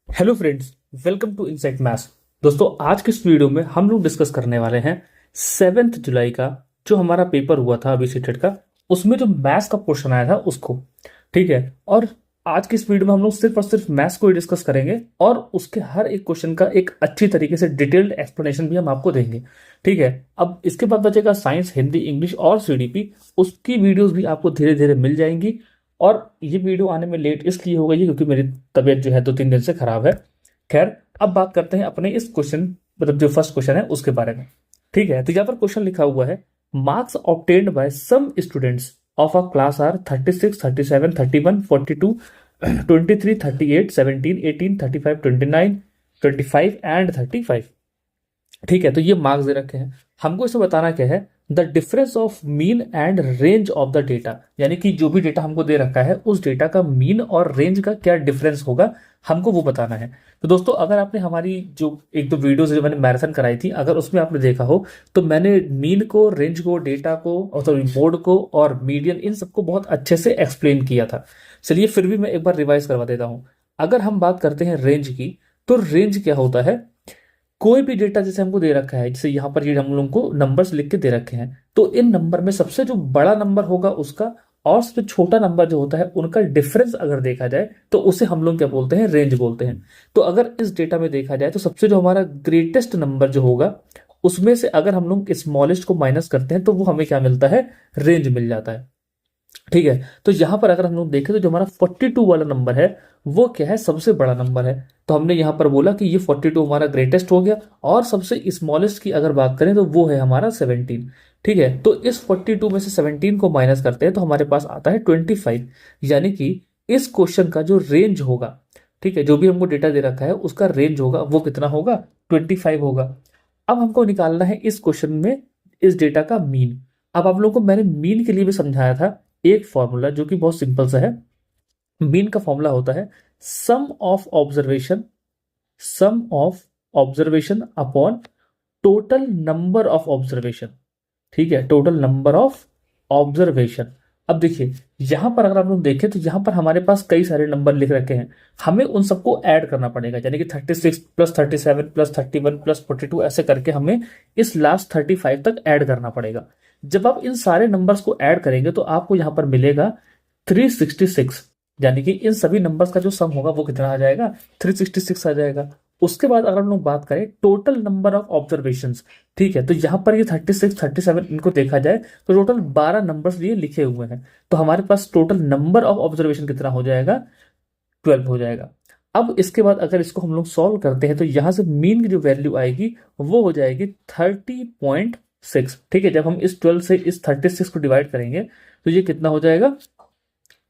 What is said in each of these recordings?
Hello friends, welcome to insight maths. दोस्तों, आज के इस वीडियो में हम लोग डिस्कस करने वाले हैं 7 जुलाई का जो हमारा पेपर हुआ था अभी सीटेट का, उसमें जो मैथ्स का क्वेश्चन आया था उसको। ठीक है। और आज की इस वीडियो में हम लोग सिर्फ और सिर्फ मैथ्स को ही डिस्कस करेंगे और उसके हर एक क्वेश्चन का एक अच्छी तरीके से डिटेल्ड एक्सप्लेनेशन भी हम आपको देंगे। ठीक है। अब इसके बाद बचेगा साइंस, हिंदी, इंग्लिश और सीडीपी। उसकी वीडियोस भी आपको धीरे धीरे मिल जाएंगी। और ये वीडियो आने में लेट इसलिए हो गई है क्योंकि मेरी तबीयत जो है 2-3 दिन से खराब है। खैर, अब बात करते हैं अपने इस क्वेश्चन, मतलब जो फर्स्ट क्वेश्चन है उसके बारे में। ठीक है। तो यहाँ पर क्वेश्चन लिखा हुआ है, marks obtained by some students of a class are 36, 37, 31, 42, 23, 38, 17, 18, 35, 29, 25 and 35। ठीक है। तो ये मार्क्स दे रखे हैं, हमको इसे बताना क्या है, the difference of mean and range of the data. यानी कि जो भी डेटा हमको दे रखा है उस डेटा का मीन और रेंज का क्या डिफरेंस होगा, हमको वो बताना है। तो दोस्तों, अगर आपने हमारी जो एक दो वीडियोस जो मैंने मैराथन कराई थी, अगर उसमें आपने देखा हो तो मैंने मीन को, रेंज को, डेटा को और सॉरी मोड को और मीडियन, इन सबको बहुत अच्छे से एक्सप्लेन किया था। चलिए फिर भी मैं एक बार रिवाइज करवा देता हूं। अगर हम बात करते हैं रेंज की, तो रेंज क्या होता है, कोई भी डेटा जैसे हमको दे रखा है, जैसे यहाँ पर ये हम लोग को नंबर्स लिख के दे रखे हैं, तो इन नंबर में सबसे जो बड़ा नंबर होगा उसका और सबसे छोटा नंबर जो होता है उनका डिफरेंस अगर देखा जाए तो उसे हम लोग क्या बोलते हैं, रेंज बोलते हैं। तो अगर इस डेटा में देखा जाए तो सबसे जो हमारा ग्रेटेस्ट नंबर जो होगा उसमें से अगर हम लोग स्मॉलेस्ट को माइनस करते हैं तो वो हमें क्या मिलता है, रेंज मिल जाता है। ठीक है। तो यहां पर अगर हम लोग देखें तो जो हमारा 42 वाला नंबर है वो क्या है, सबसे बड़ा नंबर है। तो हमने यहां पर बोला कि ये 42 हमारा ग्रेटेस्ट हो गया। और सबसे स्मॉलेस्ट की अगर बात करें तो वो है हमारा 17। ठीक है। तो इस 42 में से 17 को माइनस करते हैं तो हमारे पास आता है 25। यानी कि इस क्वेश्चन का जो रेंज होगा, ठीक है, जो भी हमको डेटा दे रखा है उसका रेंज होगा वो कितना होगा, 25 होगा। अब हमको निकालना है इस क्वेश्चन में इस डेटा का मीन। अब आप लोगों को मैंने मीन के लिए भी समझाया था एक फॉर्मूला जो कि बहुत सिंपल सा है। मीन का फॉर्मूला होता है sum of observation upon total number of observation. ठीक है, टोटल नंबर ऑफ ऑब्जर्वेशन। अब देखिए, यहां पर अगर आप लोग देखें तो यहां पर हमारे पास कई सारे नंबर लिख रखे हैं, हमें उन सबको ऐड करना पड़ेगा। यानी कि 36 प्लस 37 प्लस 31 प्लस 42 ऐसे करके हमें इस लास्ट 35 तक ऐड करना पड़ेगा। जब आप इन सारे नंबर्स को ऐड करेंगे तो आपको यहां पर मिलेगा 366। यानी कि इन सभी नंबर्स का जो सम होगा वो कितना आ जाएगा, 366 आ जाएगा। उसके बाद अगर हम लोग बात करें टोटल नंबर ऑफ ऑब्जर्वेशन, ठीक है, तो यहां पर ये 36, 37 इनको देखा जाए तो टोटल 12 नंबर्स ये लिखे हुए हैं। तो हमारे पास टोटल नंबर ऑफ ऑब्जर्वेशन कितना हो जाएगा, 12 हो जाएगा। अब इसके बाद अगर इसको हम लोग सॉल्व करते हैं तो यहां से मीन की जो वैल्यू आएगी वो हो जाएगी 30.6। ठीक है। जब हम इस 12 से इस 36 को डिवाइड करेंगे तो ये कितना हो जाएगा,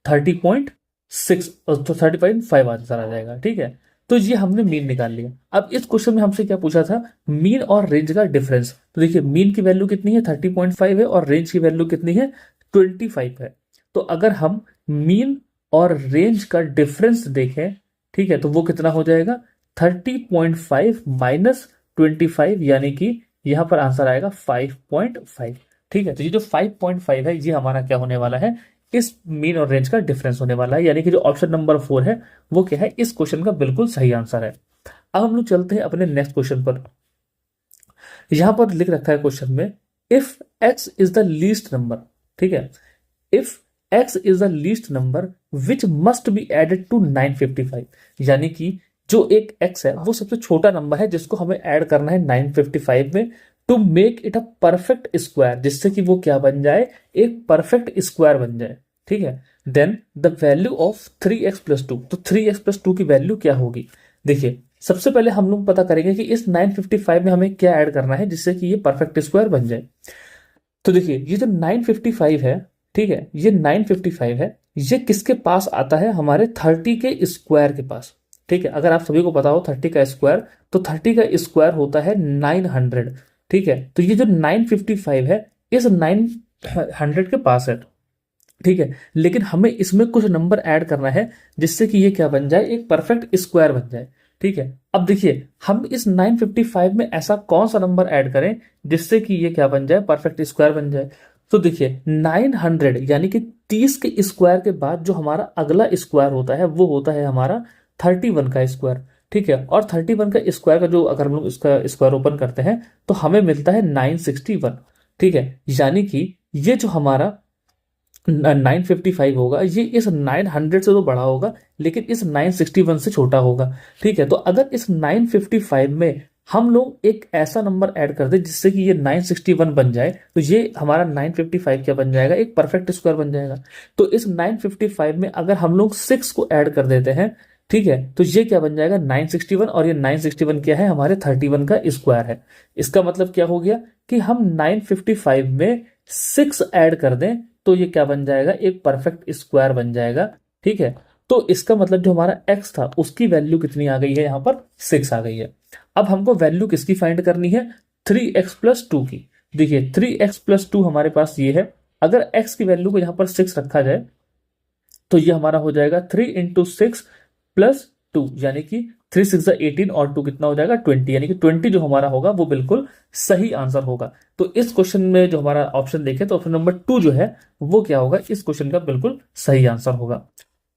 30.6, तो 30.5 आंसर आ जाएगा। ठीक है। तो ये हमने मीन निकाल लिया। अब इस क्वेश्चन में हमसे क्या पूछा था, मीन और रेंज का डिफरेंस। तो देखिए, मीन की वैल्यू कितनी है, 30.5 है, और रेंज की वैल्यू कितनी है, 25 है। तो अगर हम मीन और रेंज का डिफरेंस देखें, ठीक है, तो वो कितना हो जाएगा, 30.5 माइनस 25, यानी कि यहां पर आंसर आएगा 5.5। ठीक है। तो ये जो 5.5 है ये हमारा क्या होने वाला है, इस मीन और रेंज का डिफरेंस होने वाला है। यानी कि जो ऑप्शन नंबर 4 है वो क्या है, इस क्वेश्चन का बिल्कुल सही आंसर है। अब हम लोग चलते हैं अपने नेक्स्ट क्वेश्चन पर। यहां पर लिख रखा है क्वेश्चन में, if x is the least number. ठीक है। If x is the least number which must be added to 955। यानी कि जो एक एक्स है वो सबसे छोटा नंबर है जिसको हमें ऐड करना है 955 में, to make it a perfect square, जिससे कि वो क्या बन जाए, एक परफेक्ट स्क्वायर बन जाए। ठीक है। Then the value of 3x+2। तो 3x+2 की वैल्यू क्या होगी, देखिए सबसे पहले हम लोग पता करेंगे कि इस 955 में हमें क्या ऐड करना है जिससे कि ये परफेक्ट स्क्वायर बन जाए। तो देखिए, ये जो 955 है, ठीक है, ये 955 है, ये किसके पास आता है, हमारे 30 के स्क्वायर के पास। ठीक है। अगर आप सभी को पता हो 30 का स्क्वायर, तो 30 का स्क्वायर होता है 900। ठीक है। तो ये जो 955 है इस 900 के पास है। ठीक है। लेकिन हमें इसमें कुछ नंबर ऐड करना है जिससे कि ये क्या बन जाए, एक परफेक्ट स्क्वायर बन जाए। ठीक है। अब देखिए, हम इस 955 में ऐसा कौन सा नंबर ऐड करें जिससे कि ये क्या बन जाए, परफेक्ट स्क्वायर बन जाए। तो देखिए, 900 यानी कि 30 के स्क्वायर के बाद जो हमारा अगला स्क्वायर होता है वो होता है हमारा 31 का स्क्वायर। ठीक है, और 31 का स्क्वायर का जो अगर हम लोग इसका स्क्वायर ओपन करते हैं तो हमें मिलता है 961। ठीक है, यानी कि ये जो हमारा 955 होगा ये इस 900 से तो बड़ा होगा लेकिन इस 961 से छोटा होगा। ठीक है, तो अगर इस 955 में हम लोग एक ऐसा नंबर ऐड कर दें जिससे कि ये 961 बन जाए तो ये हमारा 955 क्या बन जाएगा, एक परफेक्ट स्क्वायर बन जाएगा। तो इस 955 में अगर हम लोग 6 को ऐड कर देते हैं, ठीक है, तो ये क्या बन जाएगा 961, और ये 961 क्या है, हमारे 31 का स्क्वायर है। इसका मतलब क्या हो गया कि हम 955 में 6 ऐड कर दें तो ये क्या बन जाएगा, एक परफेक्ट स्क्वायर बन जाएगा। ठीक है, तो इसका मतलब जो हमारा x था उसकी वैल्यू कितनी आ गई है, यहाँ पर 6 आ गई है। अब हमको वैल्यू किसकी फाइंड करनी है, 3x+2 की। देखिए 3x+2 हमारे पास ये है, अगर x की वैल्यू को यहाँ पर 6 रखा जाए तो ये हमारा हो जाएगा 3 × 6 + 2, यानी कि 3 6 18 और 2 कितना हो जाएगा 20, यानी कि 20 जो हमारा होगा वो बिल्कुल सही आंसर होगा। तो इस क्वेश्चन में जो हमारा ऑप्शन देखें तो ऑप्शन नंबर 2 जो है वो क्या होगा, इस क्वेश्चन का बिल्कुल सही आंसर होगा।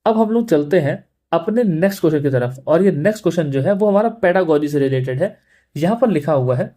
अब हम लोग चलते हैं अपने नेक्स्ट क्वेश्चन की तरफ, और ये नेक्स्ट क्वेश्चन जो है वो हमारा पेडागोजी से रिलेटेड है। यहां पर लिखा हुआ है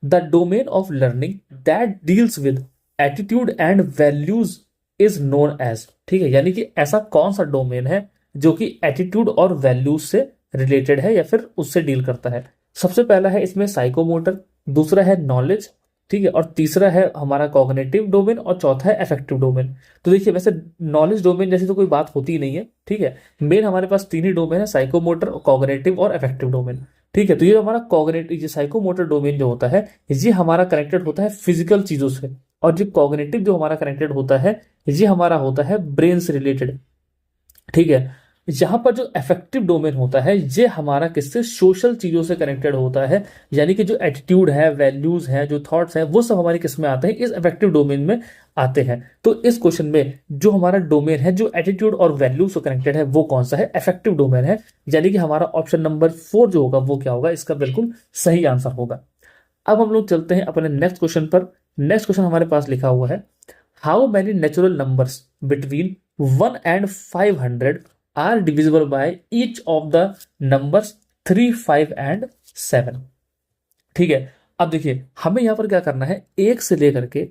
the domain of learning that deals with attitude and values is known as. ठीक है, यानी कि ऐसा कौन सा डोमेन है जो कि एटीट्यूड और वैल्यूज से रिलेटेड है या फिर उससे डील करता है। सबसे पहला है इसमें साइकोमोटर, दूसरा है नॉलेज, ठीक है, और तीसरा है हमारा कॉग्निटिव डोमेन, और चौथा है अफेक्टिव डोमेन। तो देखिए वैसे नॉलेज डोमेन जैसी तो कोई बात होती ही नहीं है। ठीक है, मेन हमारे पास 3 ही डोमेन है, साइकोमोटर, कॉग्निटिव और अफेक्टिव डोमेन। ठीक है, तो ये हमारा कॉग्निटिव, ये साइकोमोटर डोमेन जो होता है ये हमारा कनेक्टेड होता है फिजिकल चीजों से, और जो कॉग्निटिव जो हमारा कनेक्टेड होता है ये हमारा होता है ब्रेन से रिलेटेड। ठीक है, यहां पर जो अफेक्टिव डोमेन होता है ये हमारा किससे, सोशल चीजों से कनेक्टेड होता है, यानी कि जो एटीट्यूड है, वैल्यूज है, जो थॉट्स हैं, वो सब हमारे किस में आते हैं, इस अफेक्टिव डोमेन में आते हैं। तो इस क्वेश्चन में जो हमारा डोमेन है जो एटीट्यूड और वैल्यूज से कनेक्टेड है वो कौन सा है, अफेक्टिव डोमेन है, यानी कि हमारा ऑप्शन नंबर 4 जो होगा वो क्या होगा, इसका बिल्कुल सही आंसर होगा। अब हम लोग चलते हैं अपने नेक्स्ट क्वेश्चन पर। नेक्स्ट क्वेश्चन हमारे पास लिखा हुआ है how many natural numbers between 1 and 500 are divisible by each of the numbers 3, 5 and 7। ठीक है, अब देखिए हमें यहां पर क्या करना है, एक से लेकर के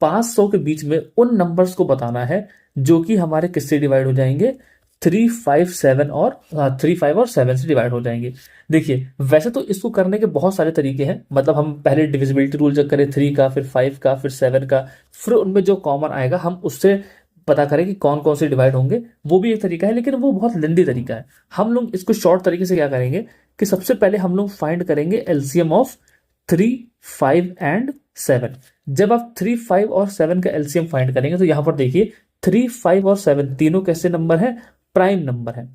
500 के बीच में उन नंबर्स को बताना है जो कि हमारे किससे डिवाइड हो जाएंगे, 3, 5, 7 और 3, 5 और 7 से डिवाइड हो जाएंगे। देखिए वैसे तो इसको करने के बहुत सारे तरीके हैं, मतलब हम पहले डिविजिबिलिटी रूल चेक करें 3 का, फिर 5 का, फिर 7 का, फिर उनमें जो कॉमन आएगा हम उससे पता करें कि कौन कौन से डिवाइड होंगे, वो भी एक तरीका है, लेकिन वो बहुत लेंदी तरीका है। हम लोग इसको शॉर्ट तरीके से क्या करेंगे कि सबसे पहले हम लोग फाइंड करेंगे एलसीएम ऑफ 3, 5 एंड 7। जब आप 3, 5 और 7 का एलसीएम फाइंड करेंगे तो यहां पर देखिए 3, 5 और 7 तीनों कैसे नंबर है, प्राइम नंबर है।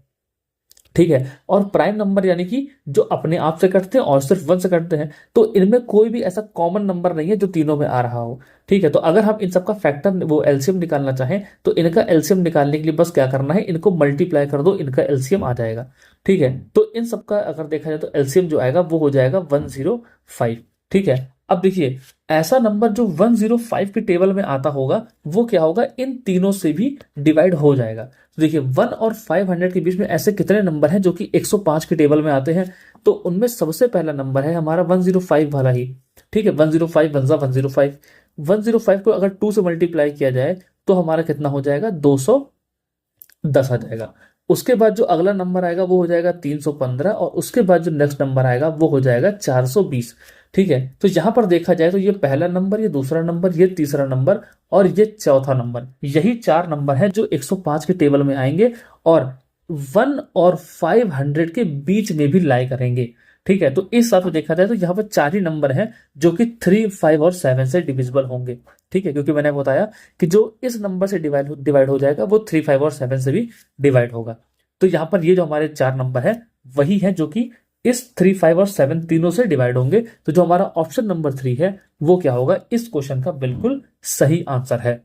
ठीक है, और प्राइम नंबर यानी कि जो अपने आप से कटते हैं और सिर्फ 1 से कटते हैं, तो इनमें कोई भी ऐसा कॉमन नंबर नहीं है जो तीनों में आ रहा हो। ठीक है, तो अगर हम इन सबका फैक्टर वो एलसीएम निकालना चाहें तो इनका एलसीएम निकालने के लिए बस क्या करना है, इनको मल्टीप्लाई कर दो, इनका एलसीएम आ जाएगा। ठीक है, तो इन सबका अगर देखा जाए तो एलसीएम जो आएगा वो हो जाएगा 105। ठीक है, अब देखिए ऐसा नंबर जो 105 की टेबल में आता होगा वो क्या होगा, इन तीनों से भी डिवाइड हो जाएगा। तो देखिए 1 और 500 के बीच में ऐसे कितने नंबर हैं जो कि 105 की टेबल में आते हैं, तो उनमें सबसे पहला नंबर है हमारा 105 वाला ही। ठीक है, 105 1 105, 105 को अगर 2 से मल्टीप्लाई किया जाए तो हमारा कितना हो जाएगा, 210 आ जाएगा। उसके बाद जो अगला नंबर आएगा वो हो जाएगा 315, और उसके बाद जो नेक्स्ट नंबर आएगा वो हो जाएगा 420। ठीक है, तो यहां पर देखा जाए तो ये पहला नंबर, ये दूसरा नंबर, ये तीसरा नंबर और ये चौथा नंबर, यही 4 नंबर हैं जो 105 के टेबल में आएंगे और 1 और 500 के बीच में भी लाई करेंगे। ठीक है, तो इस हिसाब से देखा जाए तो यहाँ पर 4 ही नंबर हैं जो कि 3, 5 और 7 से डिविजिबल होंगे। ठीक है, क्योंकि मैंने बताया कि जो इस नंबर से डिवाइड हो जाएगा वो 3, 5 और 7 से भी डिवाइड होगा। तो यहाँ पर ये जो हमारे 4 नंबर है वही है जो कि इस 3, 5 और 7 तीनों से डिवाइड होंगे। तो जो हमारा ऑप्शन नंबर 3 है वो क्या होगा, इस क्वेश्चन का बिल्कुल सही आंसर है।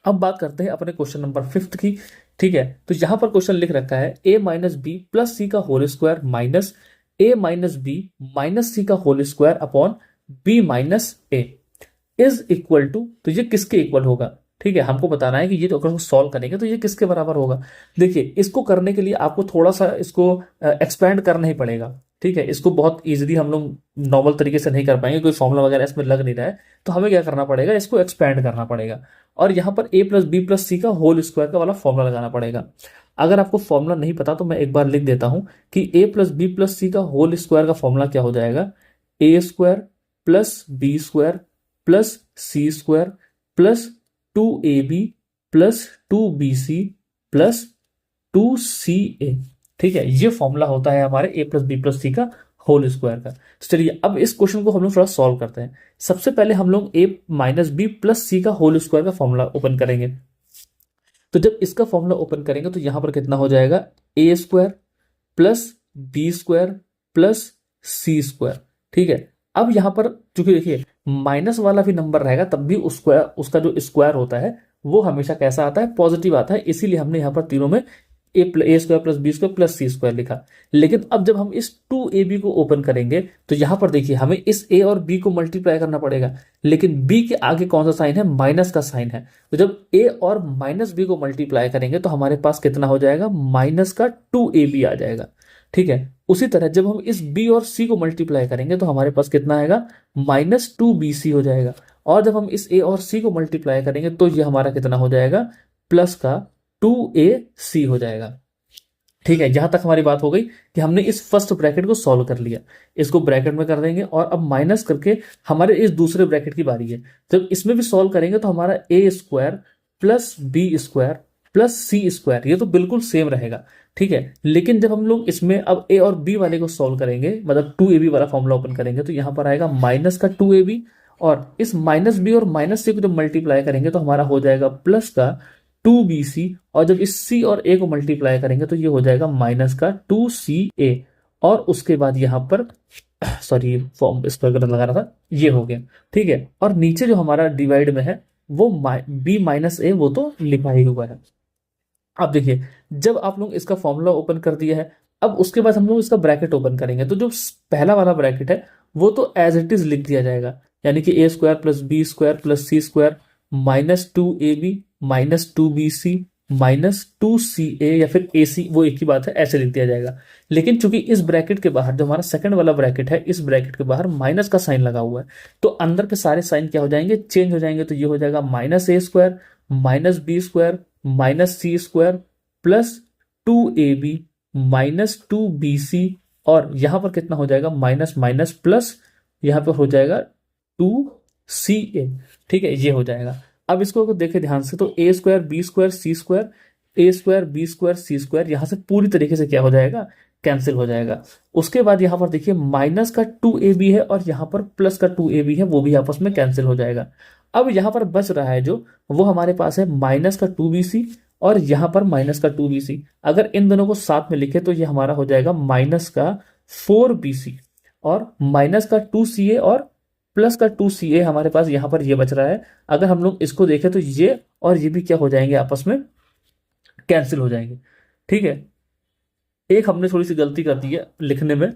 अब बात करते हैं अपने क्वेश्चन नंबर 5 की। ठीक है, तो यहां पर क्वेश्चन लिख रखा है a minus B plus C का whole square minus a minus B minus C का whole square upon b minus A is equal to, तो ये किसके इक्वल होगा, ठीक है, हमको बताना है कि ये तो अगर सॉल्व करेंगे तो ये किसके बराबर होगा। देखिए, इसको करने के लिए आपको थोड़ा सा इसको एक्सपेंड करना ही पड़ेगा। ठीक है, इसको बहुत इजीली हम लोग नॉर्मल तरीके से नहीं कर पाएंगे, कोई फॉर्मूला वगैरह इसमें लग नहीं रहा है, तो हमें क्या करना पड़ेगा, इसको एक्सपेंड करना पड़ेगा और यहाँ पर a plus B plus C का होल स्क्वायर का वाला फॉर्मूला लगाना पड़ेगा। अगर आपको फॉर्मूला नहीं पता तो मैं एक बार लिख देता हूं कि a plus B plus C का होल स्क्वायर का फॉर्मूला क्या हो जाएगा, A square plus B square plus C square plus 2ab plus 2bc plus 2ca। ठीक है, ये फॉर्मूला होता है हमारे a plus B plus C का होल स्क्वायर का। चलिए अब इस क्वेश्चन को हम लोग थोड़ा सॉल्व करते हैं। सबसे पहले हम लोग a minus B plus C का होल स्क्वायर का फॉर्मूला ओपन करेंगे। तो जब इसका फॉर्मूला ओपन करेंगे तो यहां पर कितना हो जाएगा, A square plus B square plus C square. ठीक है, अब यहां पर चूंकि देखिए माइनस वाला भी नंबर रहेगा तब भी उसका जो स्क्वायर होता है वो हमेशा कैसा आता है, पॉजिटिव आता है, इसीलिए हमने यहां पर तीनों में A square plus B square plus C square लिखा। लेकिन अब जब हम इस 2ab को ओपन करेंगे तो यहां पर देखिए हमें इस a और b को मल्टीप्लाई करना पड़ेगा, लेकिन b के आगे कौन सा साइन है, माइनस का साइन है। तो जब a और माइनस b को मल्टीप्लाई करेंगे तो हमारे पास कितना हो जाएगा, माइनस का 2ab आ जाएगा। ठीक है, उसी तरह जब हम इस b और c को मल्टीप्लाई करेंगे तो हमारे पास कितना आएगा, माइनस 2bc हो जाएगा। और जब हम इस a और c को मल्टीप्लाई करेंगे तो ये हमारा कितना हो जाएगा, प्लस का 2ac हो जाएगा। ठीक है, यहां तक हमारी बात हो गई कि हमने इस फर्स्ट ब्रैकेट को सॉल्व कर लिया। इसको ब्रैकेट में कर देंगे और अब माइनस करके हमारे इस दूसरे ब्रैकेट की बारी है। जब इसमें भी सॉल्व करेंगे तो हमारा A square plus B square plus C square, ये तो बिल्कुल सेम रहेगा। ठीक है, लेकिन जब हम लोग इसमें अब ए और बी वाले को सॉल्व करेंगे, मतलब 2ab वाला फॉर्मूला ओपन करेंगे, तो यहां पर आएगा माइनस का 2ab और इस माइनस बी और माइनस सी को जब मल्टीप्लाई करेंगे तो हमारा हो जाएगा प्लस का 2bc और जब इस c और a को मल्टीप्लाई करेंगे तो ये हो जाएगा माइनस का 2ca। और उसके बाद यहां पर सॉरी फॉर्म स्क्वायर करना लगा रहा था, ये हो गया। ठीक है, और नीचे जो हमारा डिवाइड में है वो b माइनस ए, वो तो लिखा ही हुआ है। अब देखिए जब आप लोग इसका फॉर्मूला ओपन कर दिया है, अब उसके बाद हम लोग इसका ब्रैकेट ओपन करेंगे, तो जो पहला वाला ब्रैकेट है वो तो एज इट इज लिख दिया जाएगा, यानी कि A square plus B square plus C square minus 2ab minus 2bc minus 2ca, या फिर ac, वो एक ही बात है, ऐसे लिख दिया जाएगा। लेकिन चूंकि इस ब्रैकेट के बाहर जो हमारा सेकंड वाला ब्रैकेट है, इस ब्रैकेट के बाहर माइनस का साइन लगा हुआ है, तो अंदर के सारे साइन क्या हो जाएंगे, चेंज हो जाएंगे। तो ये हो जाएगा minus A square minus B square minus C square plus 2ab minus 2bc और यहां पर कितना हो जाएगा, माइनस माइनस प्लस, यहां पर हो जाएगा 2ca। ठीक है, ये हो जाएगा। अब इसको अगर देखें ध्यान से तो ए स्क्वायर बी स्क्वायर सी स्क्वायर, ए स्क्वायर बी स्क्वायर सी स्क्वायर, यहां से पूरी तरीके से क्या हो जाएगा, कैंसिल हो जाएगा। उसके बाद यहां पर देखिए माइनस का 2ab है और यहां पर प्लस का 2ab है, वो भी आपस में कैंसिल हो जाएगा। अब यहां पर बच रहा है जो, वो हमारे पास है माइनस का 2bc और यहां पर माइनस का 2bc। अगर इन दोनों को साथ में लिखे तो ये हमारा हो जाएगा माइनस का 4bc और माइनस का 2ca और प्लस का 2ca हमारे पास यहां पर ये बच रहा है। अगर हम लोग इसको देखें तो ये और ये भी क्या हो जाएंगे, आपस में कैंसिल हो जाएंगे। ठीक है, एक हमने थोड़ी सी गलती कर दी है लिखने में,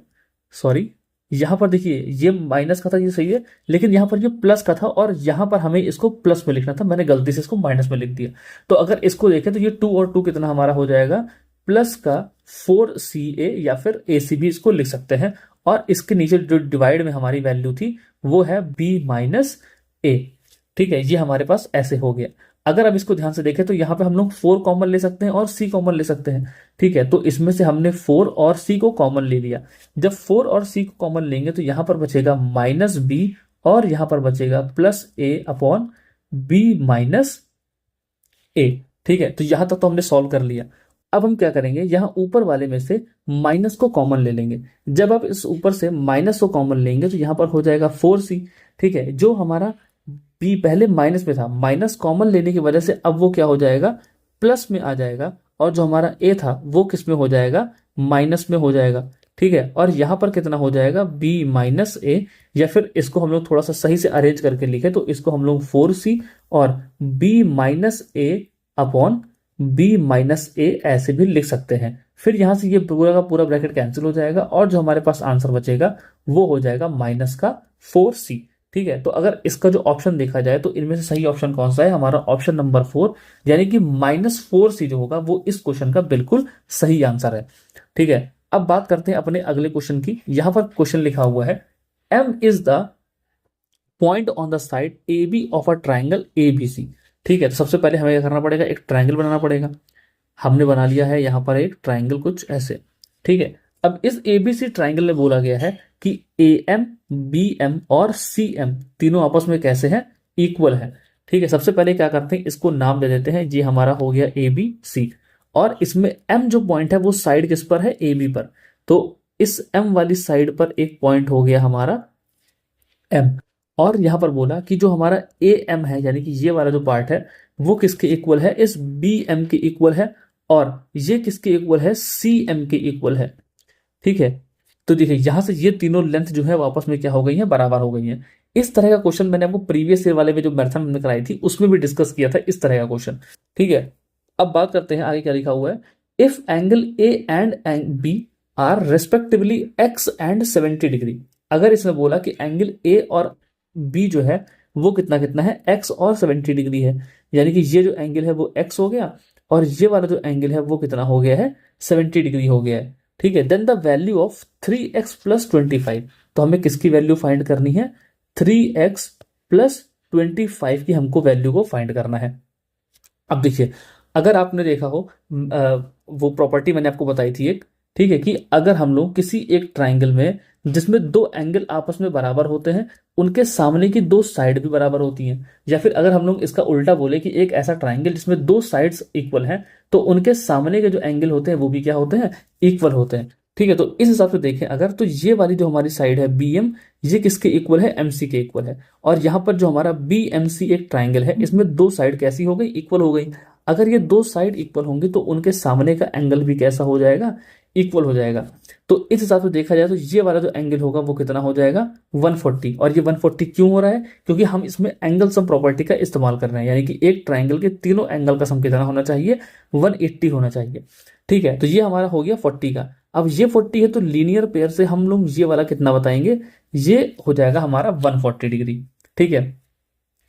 सॉरी। यहां पर देखिए ये माइनस का था, ये सही है, लेकिन यहां पर ये प्लस का था और यहां पर हमें इसको प्लस में लिखना था, मैंने गलती से इसको माइनस में लिख दिया। तो अगर इसको देखें तो ये 2 और 2 कितना हमारा हो जाएगा, प्लस का 4ca, या फिर ac भी इसको लिख सकते हैं। और इसके नीचे जो डिवाइड में हमारी वैल्यू थी वो है b माइनस ए। ठीक है, ये हमारे पास ऐसे हो गया। अगर अब इसको ध्यान से देखें तो यहाँ पे हम लोग 4 कॉमन ले सकते हैं और c कॉमन ले सकते हैं। ठीक है, तो इसमें से हमने 4 और c को कॉमन ले लिया। जब 4 और c को कॉमन लेंगे तो यहाँ पर बचेगा माइनस b और यहाँ पर बचेगा plus a upon b minus A. ठीक है, तो यहां तक तो हमने सॉल्व कर लिया। अब हम क्या करेंगे, यहां ऊपर वाले में से माइनस को कॉमन ले लेंगे। जब आप इस ऊपर से माइनस को कॉमन लेंगे तो यहां पर हो जाएगा 4c। ठीक है, जो हमारा b पहले माइनस में था, माइनस कॉमन लेने की वजह से अब वो क्या हो जाएगा, प्लस में आ जाएगा, और जो हमारा a था वो किस में हो जाएगा, माइनस में हो जाएगा। ठीक है, और यहां पर कितना हो जाएगा, b माइनस ए, या फिर इसको हम लोग थोड़ा सा सही से अरेंज करके लिखे तो इसको हम लोग 4c और b माइनस ए अपॉन b माइनस ए ऐसे भी लिख सकते हैं। फिर यहां से ये पूरा का पूरा ब्रैकेट कैंसिल हो जाएगा और जो हमारे पास आंसर बचेगा वो हो जाएगा माइनस का 4c। ठीक है, तो अगर इसका जो ऑप्शन देखा जाए तो इनमें से सही ऑप्शन कौन सा है, हमारा ऑप्शन नंबर 4, यानी कि -4C जो होगा वो इस क्वेश्चन का बिल्कुल सही आंसर है। ठीक है, अब बात करते हैं अपने अगले क्वेश्चन की। यहां पर क्वेश्चन लिखा हुआ है M is the point on the side A B of a triangle A B C. ठीक है, तो सबसे पहले हमें क्या करना पड़ेगा, एक ट्राइंगल बनाना पड़ेगा। हमने बना लिया है यहाँ पर एक ट्राइंगल कुछ ऐसे। ठीक है, अब इस एबीसी ट्राइंगल में बोला गया है कि ए एम बी एम और सी एम तीनों आपस में कैसे हैं, इक्वल है। ठीक है, सबसे पहले क्या करते हैं, इसको नाम दे देते हैं, ये हमारा हो गया ए बी सी, और इसमें एम जो पॉइंट है वो साइड किस पर है, ए बी पर। तो इस एम वाली साइड पर एक पॉइंट हो गया हमारा एम, और यहां पर बोला कि जो हमारा ए एम है यानी कि ये वाला जो पार्ट है वो किसके इक्वल है, इस बी एम के इक्वल है, और ये किसके इक्वल है, सी एम के इक्वल है। ठीक है, तो देखिए यहां से ये तीनों लेंथ जो है वापस में क्या हो गई है, बराबर हो गई है। इस तरह का क्वेश्चन मैंने आपको प्रीवियस ईयर वाले में जो मैथड हमने कराई थी उसमें भी डिस्कस किया था, इस तरह का क्वेश्चन। ठीक है, अब बात करते हैं आगे क्या लिखा हुआ है, if angle A and B are respectively x and 70 degree. अगर इसमें बोला कि एंगल ए और बी जो है वो कितना कितना है, एक्स और 70 डिग्री है, यानी कि ये जो एंगल है वो एक्स हो गया, और ये वाला जो एंगल है वो कितना हो गया है, 70 डिग्री हो गया है। ठीक है, then the value of 3x plus 25। तो हमें किसकी वैल्यू फाइंड करनी है, 3x प्लस 25 की हमको वैल्यू को फाइंड करना है। अब देखिए, अगर आपने देखा हो वो प्रॉपर्टी मैंने आपको बताई थी एक, ठीक है, कि अगर हम लोग किसी एक ट्राइंगल में जिसमें दो एंगल आपस में बराबर होते हैं, उनके सामने की दो साइड भी बराबर होती हैं, या फिर अगर हम लोग इसका उल्टा बोले कि एक ऐसा ट्राइंगल जिसमें दो साइड्स इक्वल हैं, तो उनके सामने के जो एंगल होते हैं वो भी क्या होते हैं, इक्वल होते हैं। ठीक है, तो इस हिसाब से देखें अगर, तो ये वाली जो हमारी साइड है बी एम, ये किसके इक्वल है, एम सी के इक्वल है, और यहाँ पर जो हमारा बी एम सी एक ट्राइंगल है, इसमें दो साइड कैसी हो गई, इक्वल हो गई। अगर ये दो साइड इक्वल होंगी तो उनके सामने का एंगल भी कैसा हो जाएगा, इक्वल हो जाएगा। तो इस हिसाब से देखा जाए तो ये वाला जो एंगल होगा वो कितना हो जाएगा, 140। और ये 140 क्यों हो रहा है, क्योंकि हम इसमें एंगल सम प्रॉपर्टी का इस्तेमाल कर रहे हैं, यानी कि एक ट्राइंगल के तीनों एंगल का सम कितना होना चाहिए, 180 होना चाहिए। ठीक है, तो ये हमारा हो गया 40 का। अब ये 40 है तो लीनियर पेयर से हम लोग ये वाला कितना बताएंगे, ये हो जाएगा हमारा 140 डिग्री। ठीक है,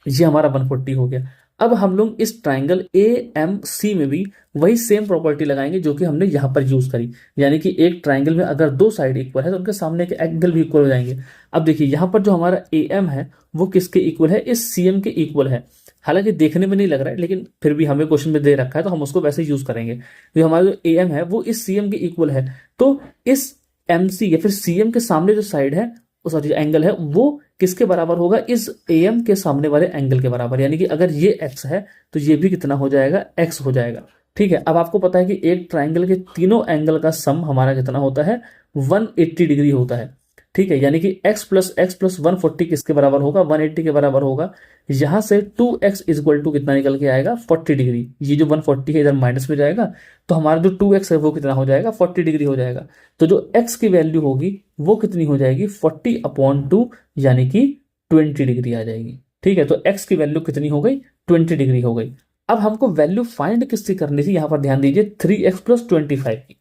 ये हमारा 140 हो गया। अब हम लोग इस ट्राइंगल ए एम सी में भी वही सेम प्रॉपर्टी लगाएंगे जो कि हमने यहां पर यूज करी, यानी कि एक ट्राइंगल में अगर दो साइड इक्वल है तो उनके सामने के एंगल भी इक्वल हो जाएंगे। अब देखिए यहां पर जो हमारा ए एम है वो किसके इक्वल है, इस सी एम के इक्वल है। हालांकि देखने में नहीं लग रहा है, लेकिन फिर भी हमें क्वेश्चन में दे रखा है तो हम उसको वैसे यूज करेंगे। तो हमारा जो ए एम है वो इस सी एम के इक्वल है, तो इस एम सी या फिर सी एम के सामने जो साइड है, सॉरी एंगल है, वो किसके बराबर होगा, इस एम के सामने वाले एंगल के बराबर। यानी कि अगर ये एक्स है तो ये भी कितना हो जाएगा, एक्स हो जाएगा। ठीक है, अब आपको पता है कि एक ट्राइंगल के तीनों एंगल का सम हमारा कितना होता है, 180 डिग्री होता है। ठीक है, यानी कि x प्लस 140 किसके बराबर होगा, 180 के बराबर होगा। यहां से 2x इज इक्वल टू कितना निकल के आएगा, 40 डिग्री। ये जो 140 है इधर माइनस में जाएगा, तो हमारा जो 2x है वो कितना हो जाएगा, 40 डिग्री हो जाएगा। तो जो x की वैल्यू होगी वो कितनी हो जाएगी, 40/2, यानी कि 20 डिग्री आ जाएगी। ठीक है, तो x की वैल्यू कितनी हो गई, 20 डिग्री हो गई। अब हमको वैल्यू फाइंड किसकी करनी थी, यहां पर ध्यान दीजिए, 3x प्लस 25 की।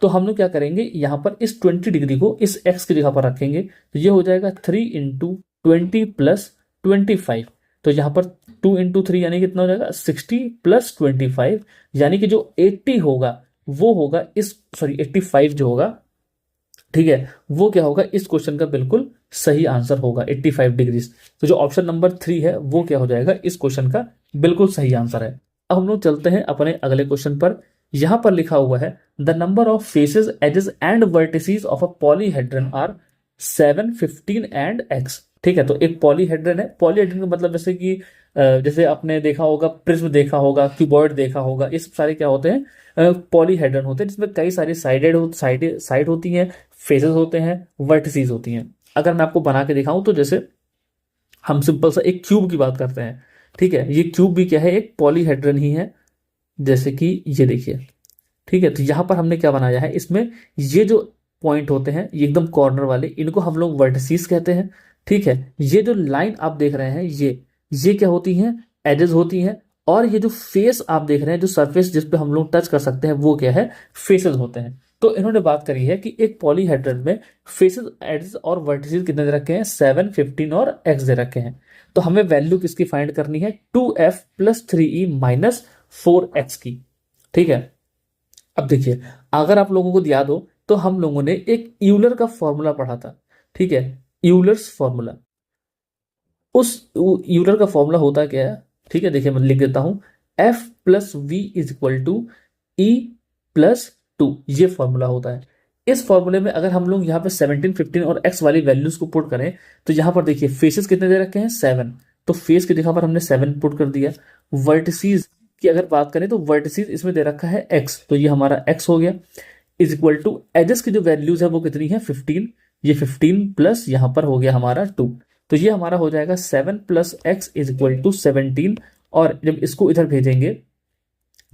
तो हम लोग क्या करेंगे, यहां पर इस 20 डिग्री को इस x की जगह पर रखेंगे, तो ये हो जाएगा 3 इंटू 20 प्लस 25। तो यहां पर 2 इंटू 3 यानी कितना हो जाएगा, 60 प्लस 25, यानी कि जो 80 होगा वो होगा इस, सॉरी 85 जो होगा, ठीक है, वो क्या होगा, इस क्वेश्चन का बिल्कुल सही आंसर होगा 85 डिग्री। तो जो ऑप्शन नंबर 3 है वो क्या हो जाएगा, इस क्वेश्चन का बिल्कुल सही आंसर है। अब हम लोग चलते हैं अपने अगले क्वेश्चन पर। यहां पर लिखा हुआ है the number of faces edges and vertices of a polyhedron are 7, 15 and x। ठीक है, तो एक पॉलीहेड्रन है, पॉलीहेड्रन का मतलब जैसे कि जैसे आपने देखा होगा प्रिज्म देखा होगा, क्यूबॉइड देखा होगा, ये सब सारे क्या होते हैं, पॉलीहेड्रन होते हैं, जिसमें कई सारी साइड होती हैं, फेसेस होते हैं, वर्टिसेस होती हैं। अगर मैं आपको बना के दिखाऊं तो जैसे हम सिंपल सा एक क्यूब की बात करते हैं। ठीक है, ये क्यूब भी क्या है, एक पॉलीहेड्रन ही है, जैसे कि ये देखिए। ठीक है, तो यहां पर हमने क्या बनाया है, इसमें ये जो पॉइंट होते हैं ये एकदम कॉर्नर वाले, इनको हम लोग वर्टिसेस कहते हैं। ठीक है, ये जो लाइन आप देख रहे हैं ये क्या होती हैं, एजेस होती हैं, और ये जो फेस आप देख रहे हैं, जो सरफेस जिस पे हम लोग टच कर सकते हैं वो क्या है, फेसेस होते हैं। तो इन्होंने बात करी है कि एक पॉलीहेड्रन में फेसेस, एजेस और वर्टिसेस कितने दे रखे हैं, 7, 15 और x दे रखे हैं। तो हमें वैल्यू किसकी फाइंड करनी है, 2f plus 3e minus 4x की। ठीक है, अब देखिए अगर आप लोगों को याद हो तो हम लोगों ने एक यूलर का फॉर्मूला पढ़ा था। ठीक है, यूलर्स फॉर्मूला, उस यूलर का फॉर्मूला होता क्या है, ठीक है देखिए मैं लिख देता हूं, F plus V is equal to E plus two, ये फॉर्मूला होता है। इस फॉर्मूले में अगर हम लोग यहाँ पे 17, 15 और x वाली वैल्यूज को पुट करें तो यहाँ पर देखिए फेसेस कितने दे रखे हैं, 7, तो फेस की जगह पर हमने 7 पुट कर दिया। वर्टिसीज की अगर बात करें तो वर्टिसीज इसमें दे रखा है x, तो ये हमारा x हो गया, इज इक्वल टू एजेस की जो वैल्यूज है वो कितनी है, 15, ये 15 प्लस यहाँ पर हो गया हमारा 2, तो ये हमारा हो जाएगा 7 plus x is equal to 17। और जब इसको इधर भेजेंगे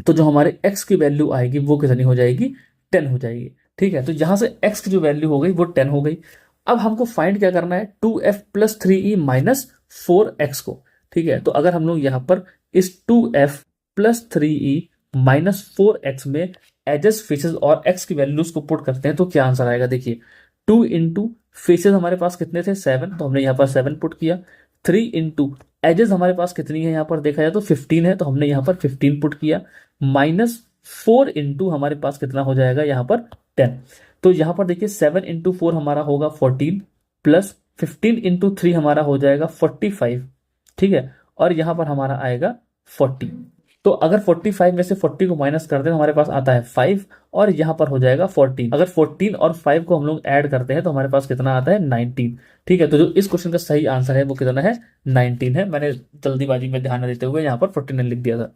तो जो हमारे x की वैल्यू आएगी वो कितनी हो जाएगी, 10 हो जाएगी। ठीक है, तो यहां से x की जो वैल्यू हो गई वो 10 हो गई। अब हमको फाइंड क्या करना है, 2f plus 3e minus 4x को। ठीक है, तो अगर हम लोग यहाँ पर इस 2f plus 3e minus 4x में एजेस, फेसेस और x की वैल्यूज को पुट करते हैं तो क्या आंसर आएगा, देखिए 2 इंटू फेसेस हमारे पास कितने थे, 7, तो हमने यहाँ पर 7 पुट किया। 3 इंटू एजेस हमारे पास कितनी है, यहाँ पर देखा जाए तो 15 है, तो हमने यहाँ पर 15 पुट किया, माइनस 4 इंटू हमारे पास कितना हो जाएगा यहाँ पर 10। तो यहाँ पर देखिए 7 इंटू 4 हमारा होगा 14 प्लस 15 इंटू 3 हमारा हो जाएगा 45। ठीक है, और यहाँ पर हमारा आएगा 40। तो अगर 45 में से 40 को माइनस करते हैं तो हमारे पास आता है 5, और यहाँ पर हो जाएगा 14। अगर 14 और 5 को हम लोग ऐड करते हैं तो हमारे पास कितना आता है, 19। ठीक है, तो जो इस क्वेश्चन का सही आंसर है वो कितना है, 19 है। मैंने जल्दीबाजी में ध्यान न देते हुए यहाँ पर 49 लिख दिया था।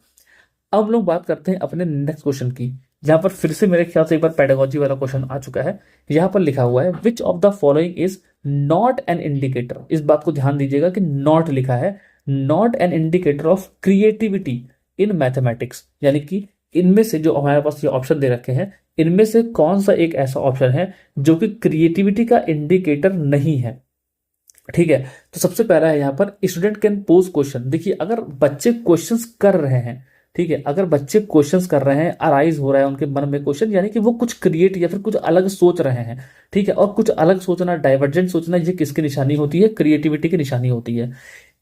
अब हम लोग बात करते हैं अपने नेक्स्ट क्वेश्चन की, जहां पर फिर से मेरे ख्याल से एक बार पेडागोजी वाला क्वेश्चन आ चुका है। यहाँ पर लिखा हुआ है विच of the following is not an indicator. इस बात को ध्यान दीजिएगा कि नॉट लिखा है, not an indicator of creativity in mathematics, यानी कि इनमें से जो हमारे पास ये ऑप्शन दे रखे हैं इनमें से कौन सा एक ऐसा ऑप्शन है जो कि क्रिएटिविटी का इंडिकेटर नहीं है। ठीक है, तो सबसे पहला है यहाँ पर स्टूडेंट कैन पोज क्वेश्चन। देखिए अगर बच्चे क्वेश्चंस कर रहे हैं, ठीक है, अगर बच्चे क्वेश्चंस कर रहे हैं, अराइज हो रहा है उनके मन में क्वेश्चन, यानी कि वो कुछ क्रिएट या फिर कुछ अलग सोच रहे हैं। ठीक है, और कुछ अलग सोचना, डाइवर्जेंट सोचना, ये किसकी निशानी होती है, क्रिएटिविटी की निशानी होती है।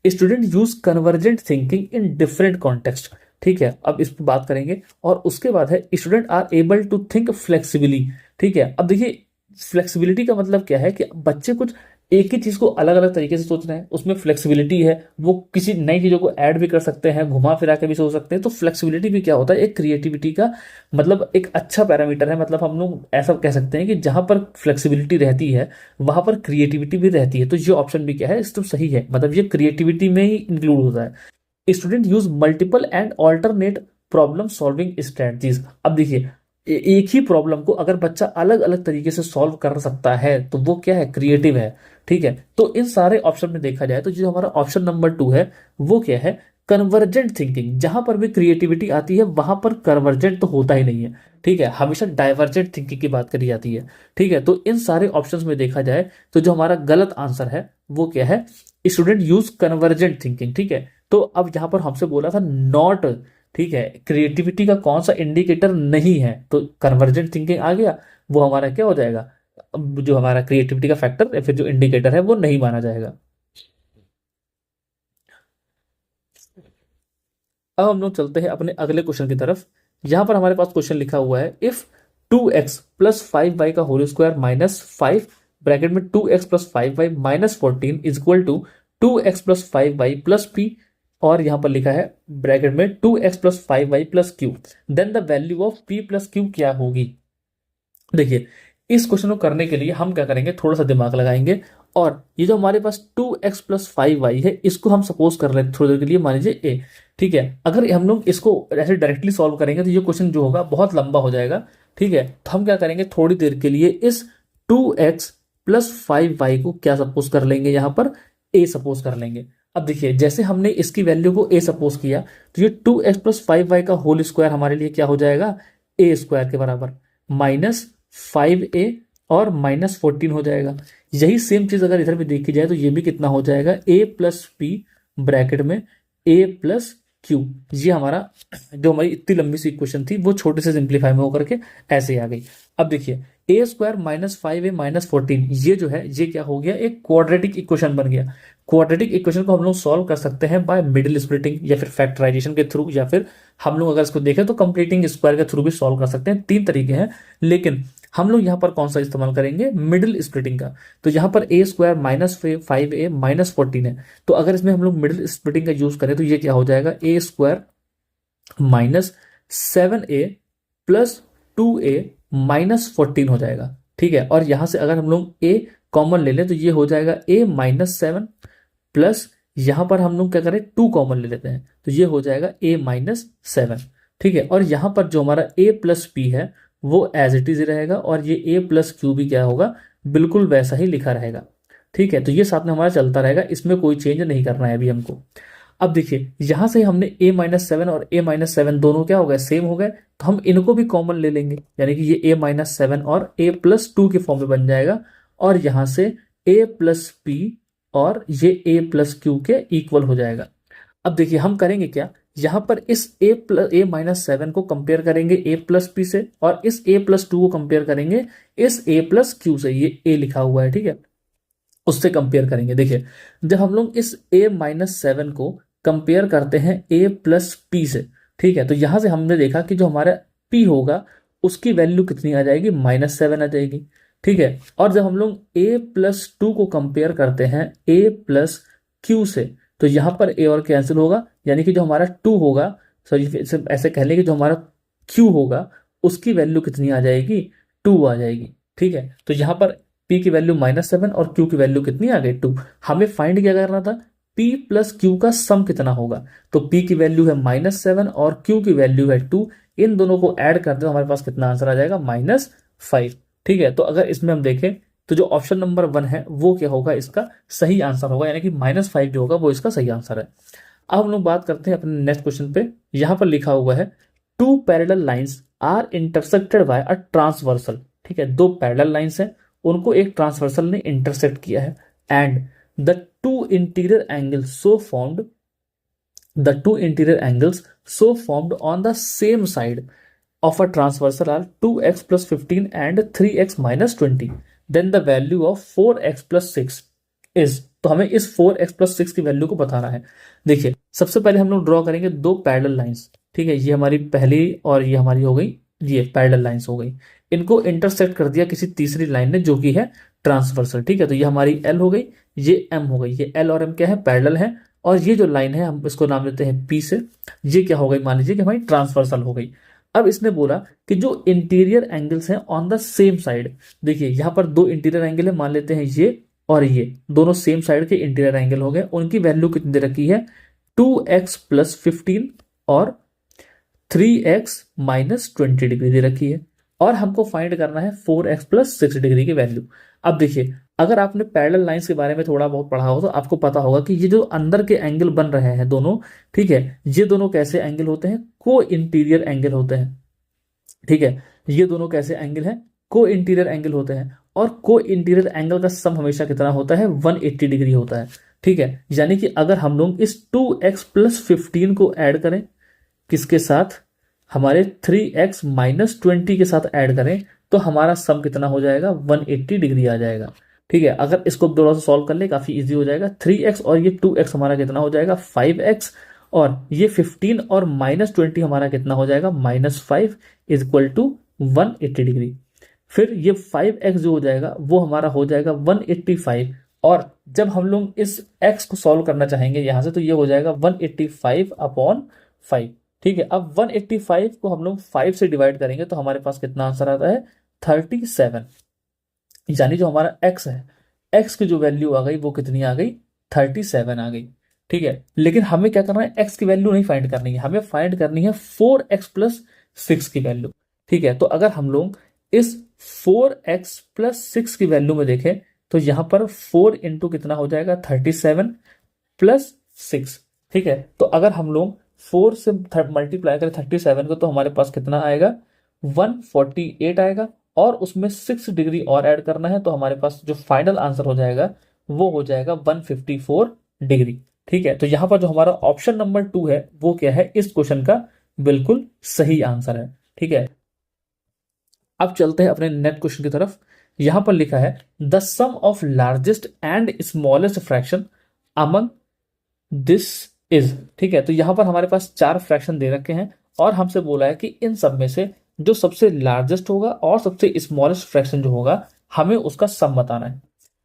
Student use convergent thinking in different context. ठीक है, अब इस पर बात करेंगे। और उसके बाद है student are able to think flexibly. ठीक है, अब देखिए फ्लेक्सिबिलिटी का मतलब क्या है कि बच्चे कुछ एक ही चीज को अलग अलग तरीके से सोच रहे हैं, उसमें फ्लेक्सिबिलिटी है, वो किसी नई चीजों को ऐड भी कर सकते हैं, घुमा फिरा के भी सोच सकते हैं। तो फ्लेक्सिबिलिटी भी क्या होता है, एक क्रिएटिविटी का मतलब एक अच्छा पैरामीटर है। मतलब हम लोग ऐसा कह सकते हैं कि जहां पर फ्लेक्सिबिलिटी रहती है वहां पर क्रिएटिविटी भी रहती है। तो ये ऑप्शन भी क्या है, इस तो सही है, मतलब ये क्रिएटिविटी में ही इंक्लूड होता है। Student use multiple and alternate problem solving strategies. अब देखिए एक ही प्रॉब्लम को अगर बच्चा अलग अलग तरीके से सॉल्व कर सकता है तो वो क्या है, क्रिएटिव है। ठीक है, तो इन सारे ऑप्शन में देखा जाए तो जो हमारा ऑप्शन नंबर 2 है वो क्या है, कन्वर्जेंट थिंकिंग। जहां पर भी क्रिएटिविटी आती है वहां पर कन्वर्जेंट तो होता ही नहीं है। ठीक है, हमेशा डाइवर्जेंट थिंकिंग की बात करी जाती है। ठीक है, तो इन सारे ऑप्शंस में देखा जाए तो जो हमारा गलत आंसर है वो क्या है, स्टूडेंट यूज कन्वर्जेंट थिंकिंग। ठीक है, तो अब यहां पर हमसे बोला था नॉट, ठीक है, क्रिएटिविटी का कौन सा इंडिकेटर नहीं है, तो कन्वर्जेंट थिंकिंग आ गया, वो हमारा क्या हो जाएगा, अब जो हमारा क्रिएटिविटी का फैक्टर या फिर जो इंडिकेटर है वो नहीं माना जाएगा। अब हम लोग चलते हैं अपने अगले क्वेश्चन की तरफ। यहां पर हमारे पास क्वेश्चन लिखा हुआ है इफ 2x प्लस 5y का होल स्क्वायर माइनस 5 ब्रैकेट में 2x plus 5y minus 14 is equal to 2x plus 5y plus p, और यहां पर लिखा है ब्रैकेट में 2x plus 5y plus q, then the value of p plus q क्या होगी। देखिए इस क्वेश्चन को करने के लिए हम क्या करेंगे, थोड़ा सा दिमाग लगाएंगे, और ये जो हमारे पास 2x प्लस 5y है इसको हम सपोज कर लेते थोड़ी देर के लिए, मान लीजिए a। ठीक है, अगर हम लोग इसको ऐसे डायरेक्टली सॉल्व करेंगे तो ये क्वेश्चन जो होगा बहुत लंबा हो जाएगा। ठीक है, तो हम क्या करेंगे, थोड़ी देर के लिए इस 2x प्लस 5y को क्या सपोज कर लेंगे, यहां पर a सपोज कर लेंगे। अब देखिए जैसे हमने इसकी वैल्यू को a सपोज किया तो ये 2x प्लस 5y का होल स्क्वायर हमारे लिए क्या हो जाएगा, a स्क्वायर के बराबर माइनस 5a और माइनस 14 हो जाएगा। यही सेम चीज अगर इधर भी देखी जाए तो ये भी कितना हो जाएगा, a प्लस पी ब्रैकेट में a प्लस क्यू। ये हमारा जो हमारी इतनी लंबी सी इक्वेशन थी वो छोटे से सिंप्लीफाई में होकर के ऐसे आ गई। अब देखिए ए स्क्वायर माइनस 5a माइनस 14, ये जो है ये क्या हो गया, एक क्वाड्रेटिक इक्वेशन बन गया। क्वाड्रेटिक इक्वेशन को हम लोग सॉल्व कर सकते हैं बाय मिडिल स्प्लिटिंग या फिर फैक्टराइजेशन के थ्रू, या फिर हम लोग अगर इसको देखें तो कंप्लीटिंग स्क्वायर के थ्रू भी सॉल्व कर सकते हैं। 3 तरीके हैं, लेकिन हम लोग यहाँ पर कौन सा इस्तेमाल करेंगे, मिडिल स्प्लिटिंग का। तो यहाँ पर ए स्क्वायर माइनस 5a माइनस 14 है, तो अगर इसमें हम लोग मिडिल स्प्लिटिंग का यूज करें तो ये क्या हो जाएगा, A square minus 7a plus 2a minus 14 हो जाएगा। ठीक है, और यहां से अगर हम लोग a कॉमन ले लें तो ये हो जाएगा a माइनस 7 प्लस यहां पर हम लोग क्या करें 2 कॉमन ले लेते हैं तो ये हो जाएगा a माइनस 7। ठीक है, और यहां पर जो हमारा a प्लस पी है वो एज इट इज रहेगा, और ये a प्लस क्यू भी क्या होगा, बिल्कुल वैसा ही लिखा रहेगा। ठीक है, तो ये साथ में हमारा चलता रहेगा, इसमें कोई चेंज नहीं करना है अभी हमको। अब देखिए यहां से हमने a माइनस 7 और a माइनस 7 दोनों क्या हो गए, सेम हो गए, तो हम इनको भी कॉमन ले लेंगे, यानी कि ये a माइनस 7 और a प्लस 2 के फॉर्म में बन जाएगा, और यहां से a प्लस पी और ये a प्लस क्यू के इक्वल हो जाएगा। अब देखिए हम करेंगे क्या, यहां पर इस a माइनस 7 को कंपेयर करेंगे a प्लस पी से, और इस a प्लस 2 को कंपेयर करेंगे इस a प्लस क्यू से, ये a लिखा हुआ है, ठीक है, उससे कंपेयर करेंगे। देखिए जब हम लोग इस a माइनस 7 को कंपेयर करते हैं a प्लस पी से, ठीक है, तो यहां से हमने देखा कि जो हमारा p होगा उसकी वैल्यू कितनी आ जाएगी, माइनस 7 आ जाएगी। ठीक है, और जब हम लोग a प्लस 2 को कंपेयर करते हैं a प्लस क्यू से, तो यहां पर a और कैंसिल होगा, यानी कि जो हमारा 2 होगा, सॉरी ऐसे कह लें कि जो हमारा q होगा उसकी वैल्यू कितनी आ जाएगी, 2 आ जाएगी। ठीक है, तो यहां पर p की वैल्यू माइनस 7 और q की वैल्यू कितनी आ गई, 2। हमें फाइंड क्या करना था, p प्लस क्यू का सम कितना होगा, तो p की वैल्यू है माइनस 7 और q की वैल्यू है 2, इन दोनों को ऐड करते तो हमारे पास कितना आंसर आ जाएगा, माइनस 5। ठीक है, तो अगर इसमें हम देखें तो जो ऑप्शन नंबर 1 है वो क्या होगा, इसका सही आंसर होगा, यानी कि माइनस 5 जो होगा वो इसका सही आंसर है। अब हम लोग बात करते हैं अपने नेक्स्ट क्वेश्चन पे। यहां पर लिखा हुआ है 2 parallel lines are intersected by a transversal. ठीक है, 2 पैरेलल लाइंस हैं, उनको एक ट्रांसवर्सल ने इंटरसेक्ट किया है, and the two interior angles so formed the two interior angles so formed on the same side of a transversal are 2x plus 15 and 3x minus 20, then the value of 4x plus 6 is। तो हमें इस 4x plus 6 की value को बताना है। देखिए सबसे पहले हम लोग ड्रॉ करेंगे 2 पैरेलल लाइंस। ठीक है, ये हमारी पहली और ये हमारी हो गई, ये पैरेलल लाइंस हो गई, इनको इंटरसेक्ट कर दिया किसी तीसरी लाइन ने जो कि है ट्रांसवर्सल। ठीक है, तो ये हमारी L हो गई, ये M हो गई, ये L और M क्या है, पैरेलल है, और ये जो लाइन है हम इसको नाम देते हैं P से, ये क्या हो गई, मान लीजिए कि हमारी ट्रांसवर्सल हो गई। अब इसने बोला कि जो इंटीरियर एंगल्स हैं ऑन द सेम साइड, देखिए यहां पर 2 इंटीरियर एंगल है, मान लेते हैं ये और ये दोनों सेम साइड के इंटीरियर एंगल हो गए, उनकी वैल्यू कितनी दे रखी है, 2x प्लस 15 और 3x माइनस 20 डिग्री दे रखी है, और हमको फाइंड करना है 4x प्लस 6 डिग्री की वैल्यू। अब देखिए अगर आपने पैरेलल लाइंस के बारे में थोड़ा बहुत पढ़ा हो तो आपको पता होगा कि ये जो अंदर के एंगल बन रहे हैं दोनों, ठीक है, ये दोनों कैसे एंगल होते हैं, को इंटीरियर एंगल होते हैं। ठीक है, ये दोनों कैसे एंगल हैं, को इंटीरियर एंगल होते हैं, और को इंटीरियर एंगल का सम हमेशा कितना होता है, 180 डिग्री होता है। ठीक है, यानी कि अगर हम लोग इस 2x प्लस 15 को ऐड करें किसके साथ, हमारे 3x माइनस 20 के साथ ऐड करें, तो हमारा सम कितना हो जाएगा, 180 डिग्री आ जाएगा। ठीक है, अगर इसको थोड़ा सा सॉल्व कर ले काफी इजी हो जाएगा, 3x और ये 2x हमारा कितना हो जाएगा, 5x, और ये 15 और माइनस 20 हमारा कितना हो जाएगा, minus 5 is equal to 180 degree. फिर ये 5x जो हो जाएगा वो हमारा हो जाएगा 185, और जब हम लोग इस x को सॉल्व करना चाहेंगे यहां से तो ये हो जाएगा 185 अपॉन 5। ठीक है, अब 185 को हम लोग 5 से डिवाइड करेंगे तो हमारे पास कितना आंसर आता है, 37, यानी जो हमारा x है, x की जो वैल्यू आ गई वो कितनी आ गई, 37 आ गई। ठीक है, लेकिन हमें क्या करना है, x की वैल्यू नहीं फाइंड करनी है, हमें फाइंड करनी है 4x प्लस 6 की वैल्यू। ठीक है, तो अगर हम लोग इस 4x प्लस 6 की वैल्यू में देखें तो यहां पर 4 इंटू कितना हो जाएगा, 37 प्लस 6। ठीक है, तो अगर हम लोग 4 से मल्टीप्लाई करें 37 को तो हमारे पास कितना आएगा, 148 आएगा, और उसमें 6 डिग्री और ऐड करना है तो हमारे पास जो फाइनल आंसर हो जाएगा वो हो जाएगा 154 डिग्री। ठीक है, तो यहां पर जो हमारा ऑप्शन नंबर 2 है वो क्या है, इस क्वेश्चन का बिल्कुल सही आंसर है। ठीक है, अब चलते हैं अपने नेक्स्ट क्वेश्चन की तरफ। यहां पर लिखा है the sum of largest and smallest fraction among this is. ठीक है, तो यहां पर हमारे पास 4 फ्रैक्शन दे रखे हैं और हमसे बोला है कि इन सब में से जो सबसे लार्जेस्ट होगा और सबसे स्मॉलेस्ट फ्रैक्शन जो होगा हमें उसका सम बताना है।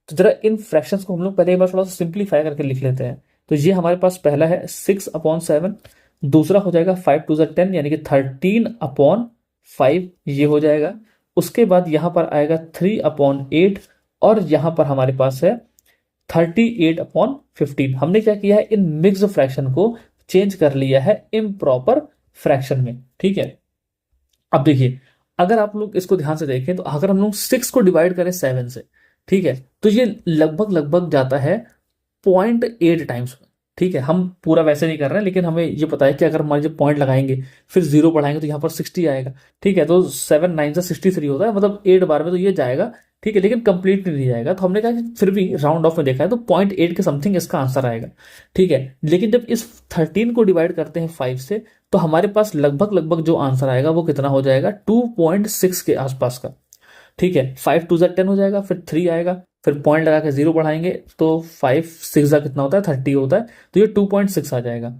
तो जरा इन फ्रैक्शंस को हम लोग पहले एक बार थोड़ा सा सिंप्लीफाई करके लिख लेते हैं। तो ये हमारे पास पहला है 6/7, दूसरा हो जाएगा 5 2 10 यानी कि 13/5 ये हो जाएगा। उसके बाद यहां पर आएगा 3/8 और यहां पर हमारे पास है 38/15। हमने क्या किया है, इन मिक्स फ्रैक्शन को चेंज कर लिया है इम्प्रॉपर फ्रैक्शन में। ठीक है, अब देखिए अगर आप लोग इसको ध्यान से देखें तो अगर हम लोग 6 को डिवाइड करें 7 से, ठीक है, तो ये लगभग लगभग जाता है 0.8 टाइम्स में। ठीक है, हम पूरा वैसे नहीं कर रहे हैं लेकिन हमें ये पता है कि अगर मान लीजिए पॉइंट लगाएंगे फिर जीरो बढ़ाएंगे तो यहाँ पर 60 आएगा। ठीक है, तो 7 9 से 63 होता है, मतलब 8 बार में तो ये जाएगा। ठीक है, लेकिन कंप्लीट नहीं जाएगा, तो हमने कहा कि फिर भी राउंड ऑफ में देखा है तो 0.8 के समथिंग इसका आंसर आएगा। ठीक है, लेकिन जब इस 13 को डिवाइड करते हैं 5 से तो हमारे पास लगभग लगभग जो आंसर आएगा वो कितना हो जाएगा, 2.6 के आसपास का। ठीक है, 5 2 10 हो जाएगा, फिर 3 आएगा, फिर पॉइंट लगा के 0 बढ़ाएंगे तो 5 6 कितना होता है, 30 होता है, तो ये 2.6 आ जाएगा।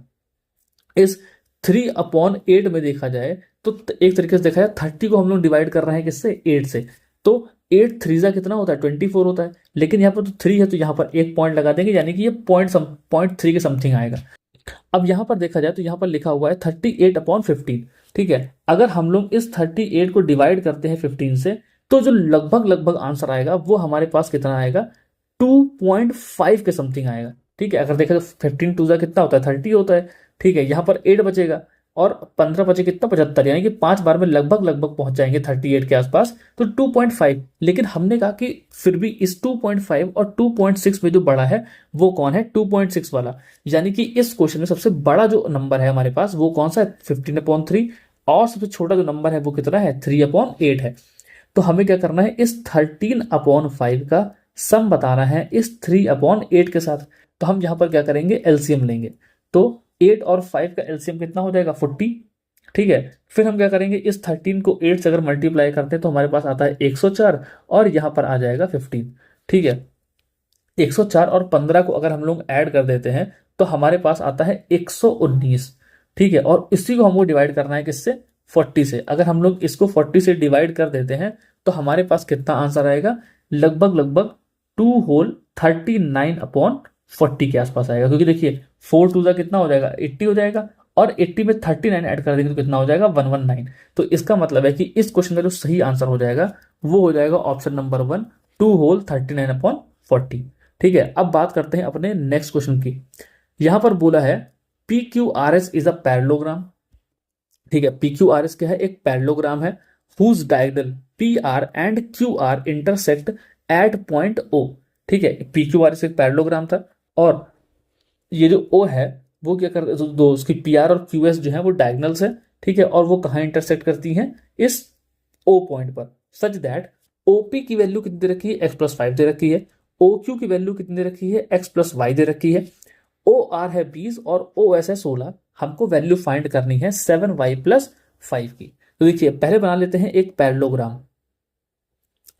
इस 3/8 में देखा जाए तो एक तरीके से देखा जाए 30 को हम लोग डिवाइड कर रहे हैं किससे, 8 से, तो 8 3 कितना होता है, 24 होता है। लेकिन यहाँ पर तो 3 है तो यहाँ पर एक पॉइंट लगा देंगे यानी कि ये 0.3 के समथिंग आएगा। अब यहां पर देखा जाए तो यहां पर लिखा हुआ है 38/15। ठीक है, अगर हम लोग इस 38 को डिवाइड करते हैं 15 से तो जो लगभग लगभग आंसर आएगा वो हमारे पास कितना आएगा, 2.5 के समथिंग आएगा। ठीक है, अगर देखा तो 15 2 कितना होता है, 30 होता है। ठीक है, यहाँ पर 8 बचेगा और 15 बचे कितना, 75, यानी कि 5 बार में लगभग लगभग पहुंच जाएंगे 38 के आसपास, तो 2.5। लेकिन हमने कहा कि फिर भी इस 2.5 और 2.6 में जो बड़ा है वो कौन है, 2.6 वाला। यानी कि इस क्वेश्चन में सबसे बड़ा जो नंबर है हमारे पास वो कौन सा है, 15/3, और सबसे छोटा जो नंबर है वो कितना है, 3/8 है। तो हमें क्या करना है, इस 13/5 का सम बताना है इस 3/8 के साथ। तो हम यहां पर क्या करेंगे, एलसीएम लेंगे। तो 8 और 5 का एलसीएम कितना हो जाएगा, 40। ठीक है, फिर हम क्या करेंगे, इस 13 को 8 से अगर मल्टीप्लाई करते हैं तो हमारे पास आता है 104 और यहां पर आ जाएगा 15। ठीक है, 104 और 15 को अगर हम लोग ऐड कर देते हैं तो हमारे पास आता है 119। ठीक है, और इसी को हमको डिवाइड करना है किससे, 40 से। अगर हम लोग इसको 40 से डिवाइड कर देते हैं तो हमारे पास कितना आंसर आएगा, लगभग लगभग 2 होल 39/40 के आसपास आएगा। क्योंकि देखिए 4 2 कितना हो जाएगा, 80 हो जाएगा, और 80 में 39 ऐड कर देंगे तो कितना हो जाएगा, 119। तो इसका मतलब है कि इस क्वेश्चन का जो सही आंसर हो जाएगा वो हो जाएगा ऑप्शन नंबर 1, 2 होल 39/40। ठीक है, अब बात करते हैं अपने नेक्स्ट क्वेश्चन की। यहां पर बोला है PQRS इज अ पैरेललोग्राम। ठीक है, PQRS क्या है, एक पैरेललोग्राम है whose diagonal PR and QR intersect at point O। ठीक है, PQRS एक पैरेललोग्राम था और ये जो O है वो क्या कर दो उसकी PR और QS जो है वो डायगोनल्स है। ठीक है, और वो कहाँ इंटरसेक्ट करती हैं, इस O पॉइंट पर, सच दैट OP की वैल्यू कितनी दे रखी है, x+5 दे रखी है, OQ की वैल्यू कितनी दे रखी है, x+y दे रखी है, OR है 20 और OS है 16। हमको वैल्यू फाइंड करनी है 7y+5 की। तो देखिए पहले बना लेते हैं एक पैरेललोग्राम।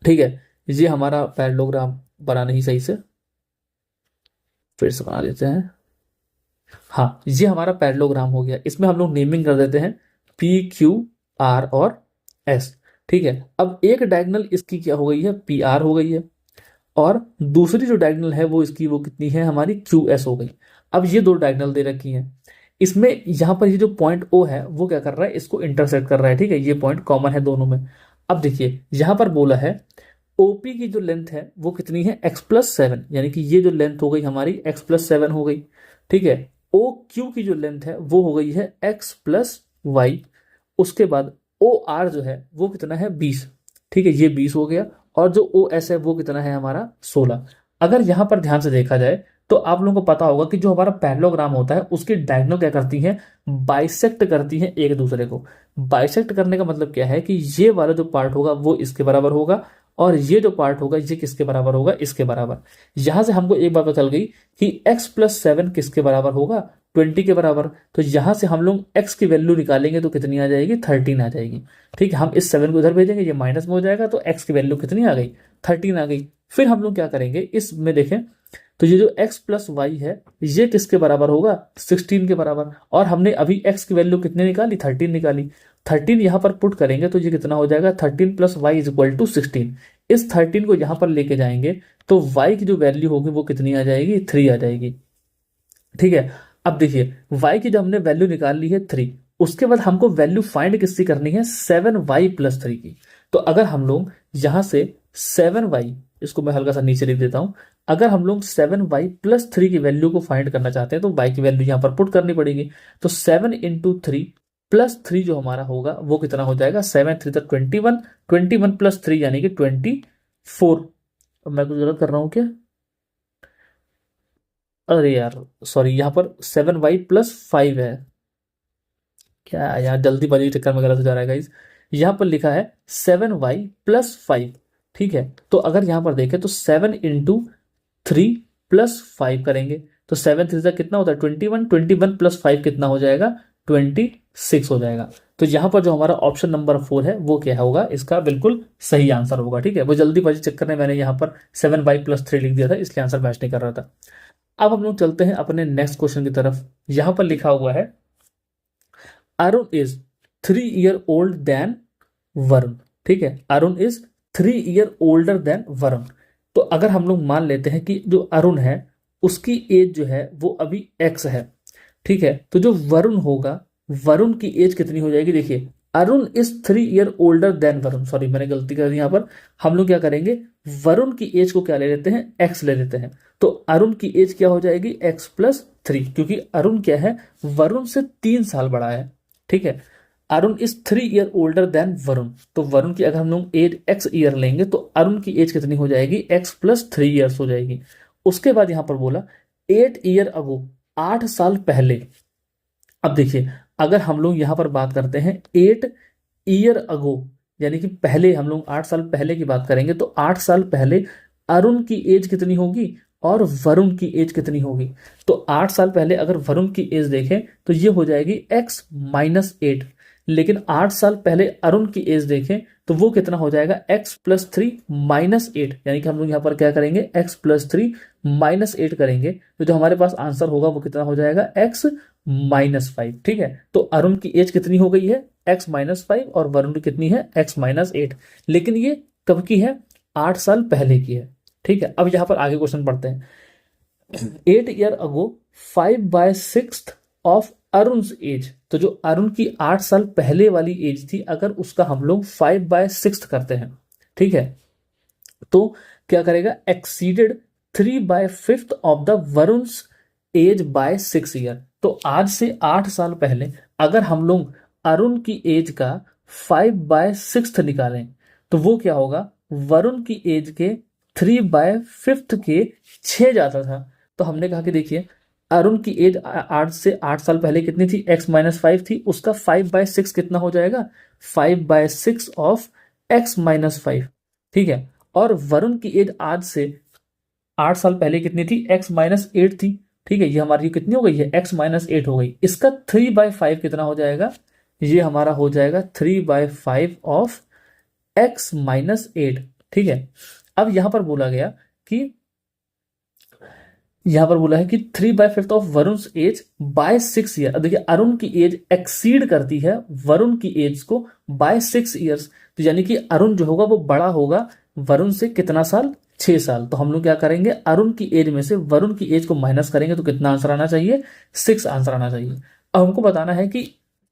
ठीक है, ये हमारा पैरेललोग्राम बना नहीं सही से, फिर से बना लेते हैं। हाँ, ये हमारा पैरेललोग्राम हो गया। इसमें हम लोग नेमिंग कर देते हैं PQR और S। ठीक है, अब एक डायगोनल इसकी क्या हो गई है, PR हो गई है, और दूसरी जो डायगोनल है वो इसकी वो कितनी है, हमारी QS हो गई। अब ये दो डायगोनल दे रखी हैं, इसमें यहां पर ये जो पॉइंट O है वो क्या कर रहा है, इसको इंटरसेक्ट कर रहा है। ठीक है, ये पॉइंट कॉमन है दोनों में। अब देखिए यहां पर बोला है OP की जो लेंथ है वो कितनी है, x+7, यानी कि ये जो लेंथ हो गई हमारी x+7 हो गई। ठीक है, OQ की जो लेंथ है वो हो गई है x+y। उसके बाद OR जो है वो कितना है, 20। ठीक है, ये 20 हो गया, और जो OS है वो कितना है हमारा, 16। अगर यहां पर ध्यान से देखा जाए तो आप लोगों को पता होगा कि जो हमारा पैरेललोग्राम होता है उसकी डायगोनल क्या करती हैं, बाइसेक्ट करती हैं एक दूसरे को। बाइसेक्ट करने का मतलब क्या है कि ये वाला जो पार्ट होगा वो इसके बराबर होगा और ये जो पार्ट होगा ये किसके बराबर होगा, इसके बराबर। यहां से हमको एक बात पता चल गई कि x+7 किसके बराबर होगा, 20 के बराबर। तो यहां से हम लोग x की वैल्यू निकालेंगे तो कितनी आ जाएगी, 13 आ जाएगी। ठीक है, हम इस 7 को इधर भेजेंगे, ये माइनस में हो जाएगा, तो x की वैल्यू कितनी आ गई, 13 आ गई। फिर हम लोग क्या करेंगे, इसमें देखें तो ये जो x+y है ये किसके बराबर होगा, 16 के बराबर। और हमने अभी x की वैल्यू कितनी निकाली, 13 निकाली। 13 यहां पर पुट करेंगे तो ये कितना हो जाएगा, 13+y=16। इस 13 को यहां पर लेके जाएंगे तो y की जो वैल्यू होगी वो कितनी आ जाएगी, 3 आ जाएगी। ठीक है, अब देखिए y की जब हमने वैल्यू निकाल ली है 3, उसके बाद हमको वैल्यू फाइंड किसकी करनी है, 7y+3 की। तो अगर हम लोग यहां से 7y, इसको मैं हल्का सा नीचे लिख देता हूं, अगर हम लोग 7y+3 की वैल्यू को फाइंड करना चाहते हैं तो y की वैल्यू यहां पर पुट करनी पड़ेगी। तो 7 × 3 + 3 जो हमारा होगा वो कितना हो जाएगा, 7×3 = 21, 21 + 3 यानी कि 24। अब मैं कुछ गलत कर रहा हूं क्या, अरे यार सॉरी, यहाँ पर 7y+5 है, क्या यार जल्दीबाजी के चक्कर में गलत हो जा रहा है गाइस। यहाँ पर लिखा है 7y+5। ठीक है, तो अगर यहाँ पर देखें तो 7 × 3 + 5 करेंगे तो 7×3 कितना होता है, 21, 21 + 5 कितना हो जाएगा, 26 हो जाएगा। तो यहाँ पर जो हमारा ऑप्शन नंबर 4 है वो क्या होगा, इसका बिल्कुल सही आंसर होगा। ठीक है, वो जल्दीबाजी चक्कर में मैंने यहाँ पर 7y+3 लिख दिया था, इसलिए आंसर मैच नहीं कर रहा था। अब हम लोग चलते हैं अपने नेक्स्ट क्वेश्चन की तरफ। यहां पर लिखा हुआ है Arun is 3 year old than Varun. ठीक है, Arun is 3 year older than Varun. तो अगर हम लोग मान लेते हैं कि जो अरुण है उसकी एज जो है वो अभी x है। ठीक है, तो जो वरुण होगा, वरुण की एज कितनी हो जाएगी, देखिए Arun is 3 year older than Varun, sorry मैंने गलती कर दी यहाँ पर। हम लोग क्या करेंगे, वरुण की एज को क्या ले लेते हैं, x ले लेते हैं। तो अरुण की एज क्या हो जाएगी, x+3, क्योंकि अरुण क्या है, वरुण से 3 साल बड़ा है। ठीक है, Arun is 3 year older than Varun. तो वरुण की अगर हम लोग एज x ईयर लेंगे तो अरुण की एज कितनी हो जाएगी, x+3 years हो जाएगी। उसके बाद यहां पर बोला 8 year ago, 8 साल पहले। अब देखिए अगर हम लोग यहां पर बात करते हैं 8 year ago, यानी कि पहले, हम लोग 8 साल पहले की बात करेंगे तो 8 साल पहले अरुण की एज कितनी होगी और वरुण की एज कितनी होगी। तो 8 साल पहले अगर वरुण की एज देखें तो ये हो जाएगी x-8, लेकिन 8 साल पहले अरुण की एज देखें तो वो कितना हो जाएगा, x+3 -8, यानी कि हम लोग यहाँ पर क्या करेंगे, x+3 -8 करेंगे तो जो हमारे पास आंसर होगा वो कितना हो जाएगा, x-5। ठीक है, तो अरुण की एज कितनी हो गई है, x-5, और वरुण की कितनी है, x-8। लेकिन ये कब की है, 8 साल पहले की है। ठीक है, अब यहां पर आगे क्वेश्चन पढ़ते हैं। 8 year ago 5/6 of Arun age. तो जो अरुण की 8 साल पहले वाली एज थी, अगर उसका हम लोग 5/6 करते हैं, ठीक है, तो क्या करेगा, exceeded 3/5 of the Varun's age by 6 year। तो आज से 8 साल पहले अगर हम लोग अरुण की एज का 5/6 निकालें तो वो क्या होगा, वरुण की एज के 3/5 के 6 जाता था। तो हमने कहा कि देखिए अरुण की एज आज से 8 साल पहले कितनी थी, x-5 थी, उसका 5/6 कितना हो जाएगा, 5/6 ऑफ x-5। ठीक है, और वरुण की एज आज से 8 साल पहले कितनी थी, x-8 थी। ठीक है, ये हमारी कितनी हो गई है, x-8 हो गई। इसका 3/5 कितना हो जाएगा, ये हमारा हो जाएगा 3/5 ऑफ x-8। ठीक है, अब यहां पर बोला गया कि यहां पर बोला है कि 3/5 of Varun age by 6 year। अब देखिए अरुण की एज एक्सीड करती है वरुण की एज को बाय 6 years। तो यानी कि अरुण जो होगा वो बड़ा होगा वरुण से कितना साल, 6 साल। तो हम लोग क्या करेंगे, अरुण की एज में से वरुण की एज को माइनस करेंगे तो कितना आंसर आना चाहिए, 6 आंसर आना चाहिए। अब हमको बताना है कि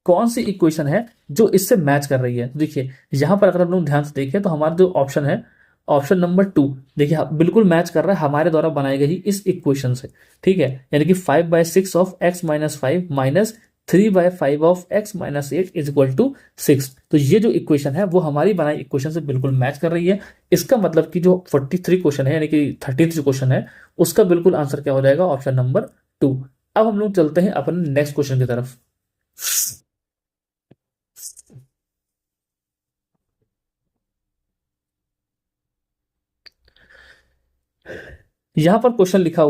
कौन सी इक्वेशन है जो इससे मैच कर रही है। देखिए यहां पर अगर हम लोग ध्यान से देखें तो हमारा जो ऑप्शन है, ऑप्शन नंबर 2, देखिए बिल्कुल मैच कर रहा है हमारे द्वारा बनाई गई इस इक्वेशन से। ठीक है, यानी कि 5/6 of x-5 minus 3/5 of x-8 is equal to 6। तो ये जो इक्वेशन है वो हमारी बनाई इक्वेशन से बिल्कुल मैच कर रही है। इसका मतलब कि जो 43 क्वेश्चन है, यानी कि 33 क्वेश्चन है, उसका बिल्कुल आंसर क्या हो जाएगा, ऑप्शन नंबर 2। अब हम लोग चलते हैं अपने नेक्स्ट क्वेश्चन की तरफ। यहां पर क्वेश्चन लिखा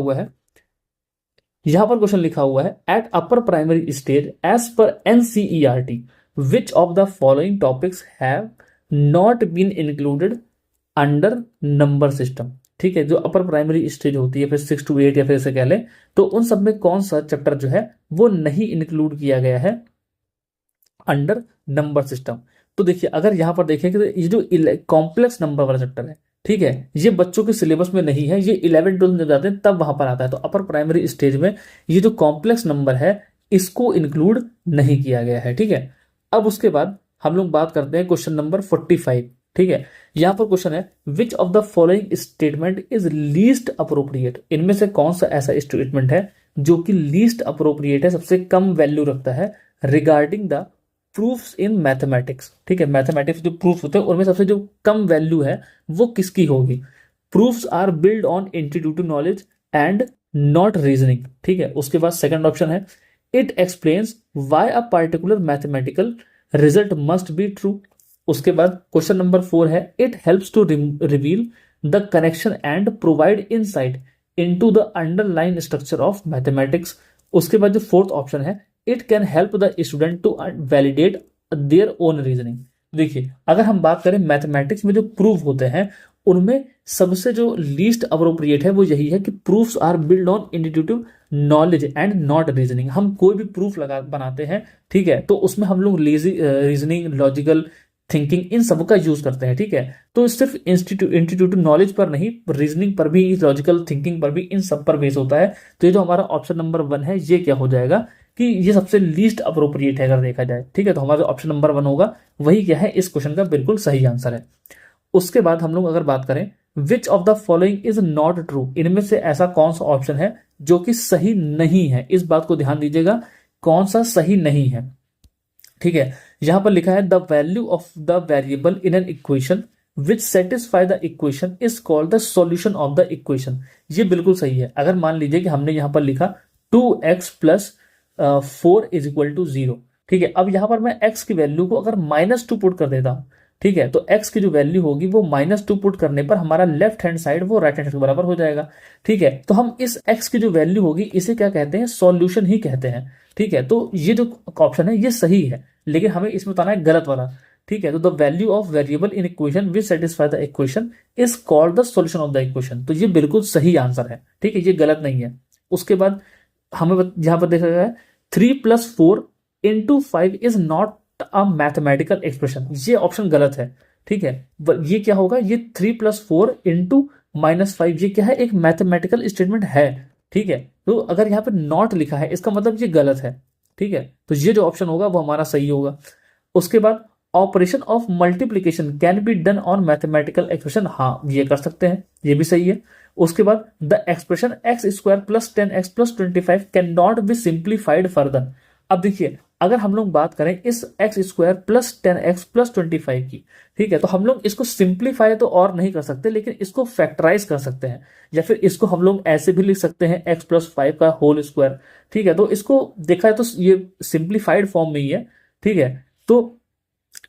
हुआ है, at upper primary stage as per NCERT which of the following topics have not been included under number system. ठीक है, जो अपर प्राइमरी स्टेज होती है, फिर 6 to 8 या फिर इसे कह लें, तो उन सब में कौन सा चैप्टर जो है वो नहीं इंक्लूड किया गया है अंडर नंबर सिस्टम। तो देखिए, अगर यहां पर देखें कि ये जो कॉम्प्लेक्स नंबर वाला चैप्टर है, ठीक है, ये बच्चों के सिलेबस में नहीं है, ये 11 12 में जाते हैं तब वहां पर आता है। तो अपर प्राइमरी स्टेज में ये जो कॉम्प्लेक्स नंबर है इसको इंक्लूड नहीं किया गया है। ठीक है, अब उसके बाद हम लोग बात करते हैं क्वेश्चन नंबर 45। ठीक है, यहां पर क्वेश्चन है विच of the following statement is least appropriate. इनमें से कौन सा ऐसा स्टेटमेंट है जो कि लीस्ट अप्रोप्रिएट है, सबसे कम वैल्यू रखता है regarding the proofs in mathematics. ठीक है, मैथमेटिक्स जो प्रूफ होते हैं उनमें सबसे जो कम वैल्यू है वो किसकी होगी। Proofs are build on introductive knowledge and not reasoning. ठीक है, उसके बाद सेकंड ऑप्शन है it explains why a particular mathematical result must be true. उसके बाद क्वेश्चन नंबर 4 है it helps to reveal the connection and provide insight into the underline structure of mathematics. उसके बाद जो फोर्थ ऑप्शन है it can help the student to validate their own reasoning. देखिए, अगर हम बात करें मैथमेटिक्स में जो प्रूफ होते हैं उनमें सबसे जो लीस्ट अप्रोप्रिएट है वो यही है कि proofs are build on intuitive knowledge and not reasoning. हम कोई भी प्रूफ बनाते हैं, ठीक है, तो उसमें हम लोग रीजनिंग, लॉजिकल थिंकिंग, इन सब का यूज करते हैं। ठीक है, तो सिर्फ इंस्टीट्यूट नॉलेज पर नहीं, रीजनिंग पर भी, लॉजिकल थिंकिंग पर भी, इन सब पर बेस होता है। तो ये जो हमारा ऑप्शन नंबर 1 है ये क्या हो जाएगा कि ये सबसे लीस्ट अप्रोप्रिएट है अगर देखा जाए। ठीक है, तो हमारा ऑप्शन नंबर 1 होगा वही क्या है इस क्वेश्चन का बिल्कुल सही आंसर है। उसके बाद हम लोग अगर बात करें विच of the following is not true, इनमें से ऐसा कौन सा ऑप्शन है जो कि सही नहीं है। इस बात को ध्यान दीजिएगा, कौन सा सही नहीं है। ठीक है, यहां पर लिखा है the value of the variable in an equation which satisfy the equation is called the solution of the equation. ये बिल्कुल सही है। अगर मान लीजिए कि हमने यहां पर लिखा 2x + 4 = 0। ठीक है, अब यहां पर मैं x की वैल्यू को अगर -2 पुट कर देता हूं, ठीक है, तो x की जो वैल्यू होगी वो -2 पुट करने पर हमारा लेफ्ट हैंड साइड वो राइट हैंड साइड के बराबर हो जाएगा। ठीक है, तो हम इस x की जो वैल्यू होगी इसे क्या कहते हैं, सॉल्यूशन ही कहते हैं। ठीक है, तो ये जो ऑप्शन है ये सही है, लेकिन हमें इसमें बताना है गलत वाला। ठीक है, तो the value of variable in equation which satisfy the equation is called the solution of the equation. तो ये बिल्कुल सही आंसर है। ठीक है, ये गलत नहीं है। उसके बाद हमें यहां पर देखा गया है 3 + 4 × 5 is not a mathematical expression. ये ऑप्शन गलत है। ठीक है, ये क्या होगा, ये 3 + 4 × -5 ये क्या है, एक मैथमेटिकल स्टेटमेंट है। ठीक है, तो अगर यहाँ पे नॉट लिखा है इसका मतलब ये गलत है। ठीक है, तो ये जो ऑप्शन होगा वो हमारा सही होगा। उसके बाद operation of multiplication can be done on mathematical expression, हाँ ये कर सकते हैं, ये भी सही है। उसके बाद the expression x² + 10x + 25 can not be simplified further. अब देखिए, अगर हम लोग बात करें इस x² + 10x + 25 की, ठीक है, तो हम लोग इसको सिंप्लीफाई तो और नहीं कर सकते, लेकिन इसको फैक्टराइज कर सकते हैं, या फिर इसको हम लोग ऐसे भी लिख सकते हैं x + 5 का होल स्क्वायर। ठीक है, तो इसको देखा है तो ये सिंप्लीफाइड फॉर्म में ही है। ठीक है, तो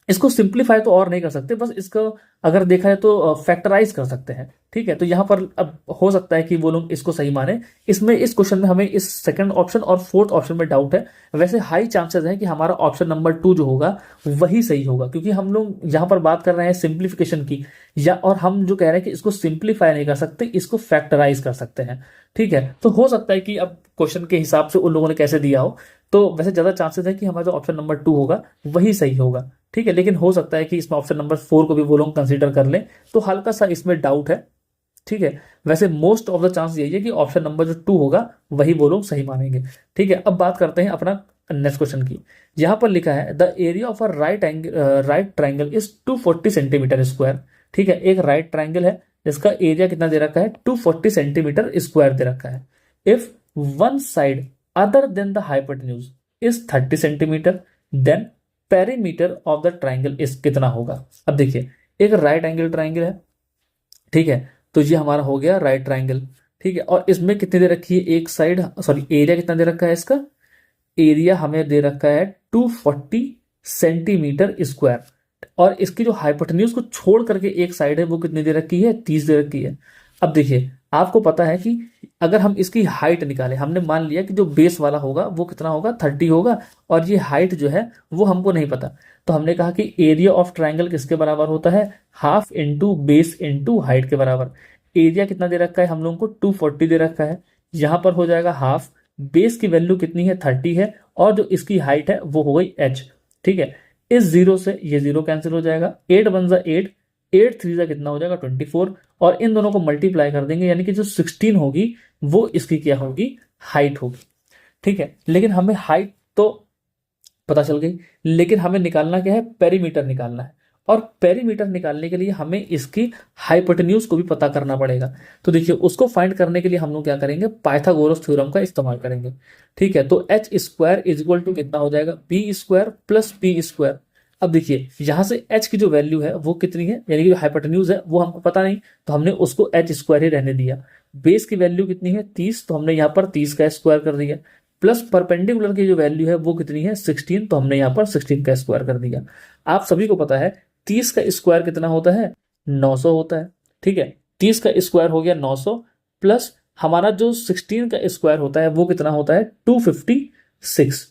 इसको सिंप्लीफाई तो और नहीं कर सकते, बस इसको अगर देखा है तो फैक्टराइज कर सकते हैं। ठीक है, तो यहां पर अब हो सकता है कि वो लोग इसको सही माने। इसमें इस क्वेश्चन में हमें इस सेकंड ऑप्शन और फोर्थ ऑप्शन में डाउट है। वैसे हाई चांसेस है कि हमारा ऑप्शन नंबर 2 जो होगा वही सही होगा, क्योंकि हम लोग यहां पर बात कर रहे हैं सिंप्लीफिकेशन की, या और हम जो कह रहे हैं कि इसको सिंप्लीफाई नहीं कर सकते, इसको फैक्टराइज कर सकते हैं। ठीक है, तो हो सकता है कि अब क्वेश्चन के हिसाब से उन लोगों ने कैसे दिया हो, तो वैसे ज्यादा चांसेस है कि हमारा जो ऑप्शन नंबर 2 होगा वही सही होगा। ठीक है, लेकिन हो सकता है कि इसमें ऑप्शन नंबर 4 को भी वो लोग कंसीडर कर लें, तो हल्का सा इसमें डाउट है। ठीक है, वैसे मोस्ट ऑफ द चांस यही है कि ऑप्शन नंबर जो 2 होगा वही वो लोग सही मानेंगे। ठीक है, अब बात करते हैं अपना नेक्स्ट क्वेश्चन की। यहां पर लिखा है the area of a right triangle is 240 centimetre square. ठीक है, एक राइट ट्राइंगल है जिसका एरिया कितना दे रखा है, 240 सेंटीमीटर स्क्वायर दे रखा है। If one side other than the hypotenuse is 30 centimetre, then perimeter of the triangle is कितना होगा। अब देखिए, एक राइट एंगल ट्राइंगल है, ठीक है, तो ये हमारा हो गया राइट ट्राइंगल। ठीक है, और इसमें कितनी दे रखी है, एक साइड, सॉरी एरिया कितना दे रखा है, इसका एरिया हमें दे रखा है 240 सेंटीमीटर स्क्वायर, और इसकी जो हाइपोटेन्यूज को छोड़ करके एक साइड है वो कितनी दे रखी है, 30 दे रखी है। अब देखिए, आपको पता है कि अगर हम इसकी हाइट निकालें, हमने मान लिया कि जो बेस वाला होगा वो कितना होगा 30 होगा, और ये हाइट जो है वो हमको नहीं पता, तो हमने कहा कि एरिया ऑफ ट्राइंगल किसके बराबर होता है, half into base into height के बराबर। एरिया कितना दे रखा है हम लोगों को, 240 दे रखा है, यहाँ पर हो जाएगा हाफ, बेस की वैल्यू कितनी है 30 है, और जो इसकी हाइट है वो हो गई h। ठीक है, इस जीरो से ये जीरो कैंसिल हो जाएगा, 8 वन जा 8, 8 थ्री जा कितना हो जाएगा 24, और इन दोनों को मल्टीप्लाई कर देंगे, यानी कि जो 16 होगी वो इसकी क्या होगी, हाइट होगी। ठीक है, लेकिन हमें हाइट तो पता चल गई, लेकिन हमें निकालना क्या है, पेरीमीटर निकालना है, और पेरीमीटर निकालने के लिए हमें इसकी हाइपोटेन्यूज को भी पता करना पड़ेगा। तो देखिए उसको फाइंड करने के लिए हम लोग क्या करेंगे, पाइथागोरस थ्योरम का इस्तेमाल करेंगे। ठीक है, तो H square is equal to कितना हो जाएगा, B square plus P square. अब देखिए यहां से h की जो वैल्यू है वो कितनी है, यानी कि जो हाइपोटेन्यूज है वो हमको पता नहीं, तो हमने उसको h स्क्वायर ही रहने दिया। बेस की वैल्यू कितनी है 30, तो हमने यहाँ पर 30 का स्क्वायर कर दिया, प्लस परपेंडिकुलर की जो वैल्यू है वो कितनी है 16, तो हमने यहाँ पर 16 का स्क्वायर कर दिया। आप सभी को पता है 30 का स्क्वायर कितना होता है, 900 होता है। ठीक है, 30 का स्क्वायर हो गया 900, प्लस हमारा जो 16 का स्क्वायर होता है वो कितना होता है 256।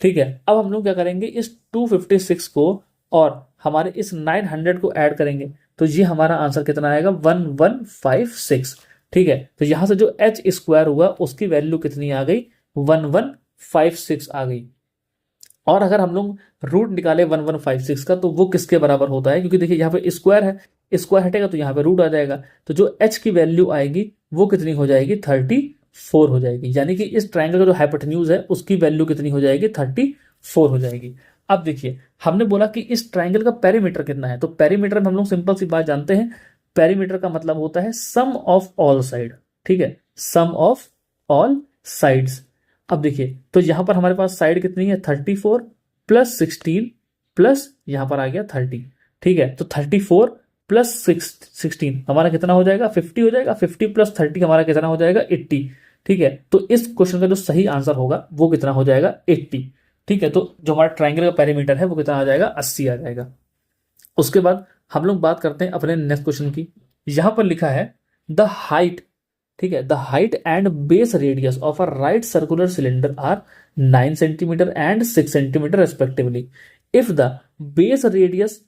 ठीक है, अब हम लोग क्या करेंगे, इस 256 को और हमारे इस 900 को ऐड करेंगे, तो ये हमारा आंसर कितना आएगा 1156। ठीक है, तो यहां से जो h स्क्वायर हुआ उसकी वैल्यू कितनी आ गई, 1156 आ गई। और अगर हम लोग रूट निकाले 1156 का, तो वो किसके बराबर होता है, क्योंकि देखिए यहाँ पे स्क्वायर है, स्क्वायर हटेगा तो यहाँ पे रूट आ जाएगा, तो जो h की वैल्यू आएगी वो कितनी हो जाएगी 34 हो जाएगी, यानी कि इस ट्राइंगल का जो हाइपोटेन्यूज है उसकी वैल्यू कितनी हो जाएगी 34 हो जाएगी। अब देखिए हमने बोला कि इस ट्राइंगल का पेरीमीटर कितना है, तो पेरीमीटर में हम लोग सिंपल सी बात जानते हैं, पेरीमीटर का मतलब होता है सम ऑफ ऑल साइड। ठीक है, सम ऑफ ऑल साइड्स। अब देखिए तो यहां पर हमारे पास साइड कितनी है 34 प्लस 16 प्लस यहां पर आ गया 30। ठीक है, तो 34 प्लस 16 हमारा कितना हो जाएगा 50 हो जाएगा, 50 प्लस 30 हमारा कितना हो जाएगा 80। ठीक है, तो इस क्वेश्चन का जो सही आंसर होगा वो कितना हो जाएगा 80। ठीक है, तो जो हमारा ट्राइंगल का पेरीमीटर है वो कितना आ जाएगा 80 आ जाएगा। उसके बाद हम लोग बात करते हैं अपने नेक्स्ट क्वेश्चन की। यहां पर लिखा है द हाइट, ठीक है, the height and base radius of a right circular cylinder are 9 centimetre and 6 centimetre respectively. If the base radius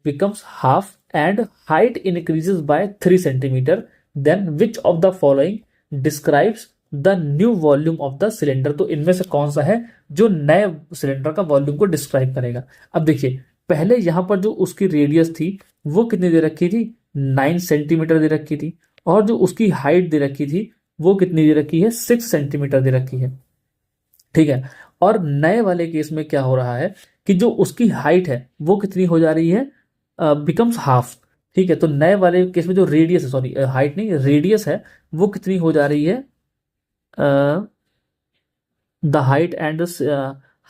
becomes half and height increases by 3 centimeter, then which of the following describes the new volume of the cylinder। तो इनमें से कौन सा है जो नए cylinder का volume को डिस्क्राइब करेगा। अब देखिए पहले यहां पर जो उसकी रेडियस थी वो कितनी दे रखी थी 9 सेंटीमीटर दे रखी थी, और जो उसकी हाइट दे रखी थी वो कितनी दे रखी है 6 सेंटीमीटर दे रखी है। ठीक है, और नए वाले केस में क्या हो रहा है कि जो उसकी हाइट है वो कितनी हो जा रही है, बिकम्स हाफ। ठीक है, तो नए वाले केस में जो रेडियस है, सॉरी हाइट नहीं रेडियस है, वो कितनी हो जा रही है, द हाइट एंड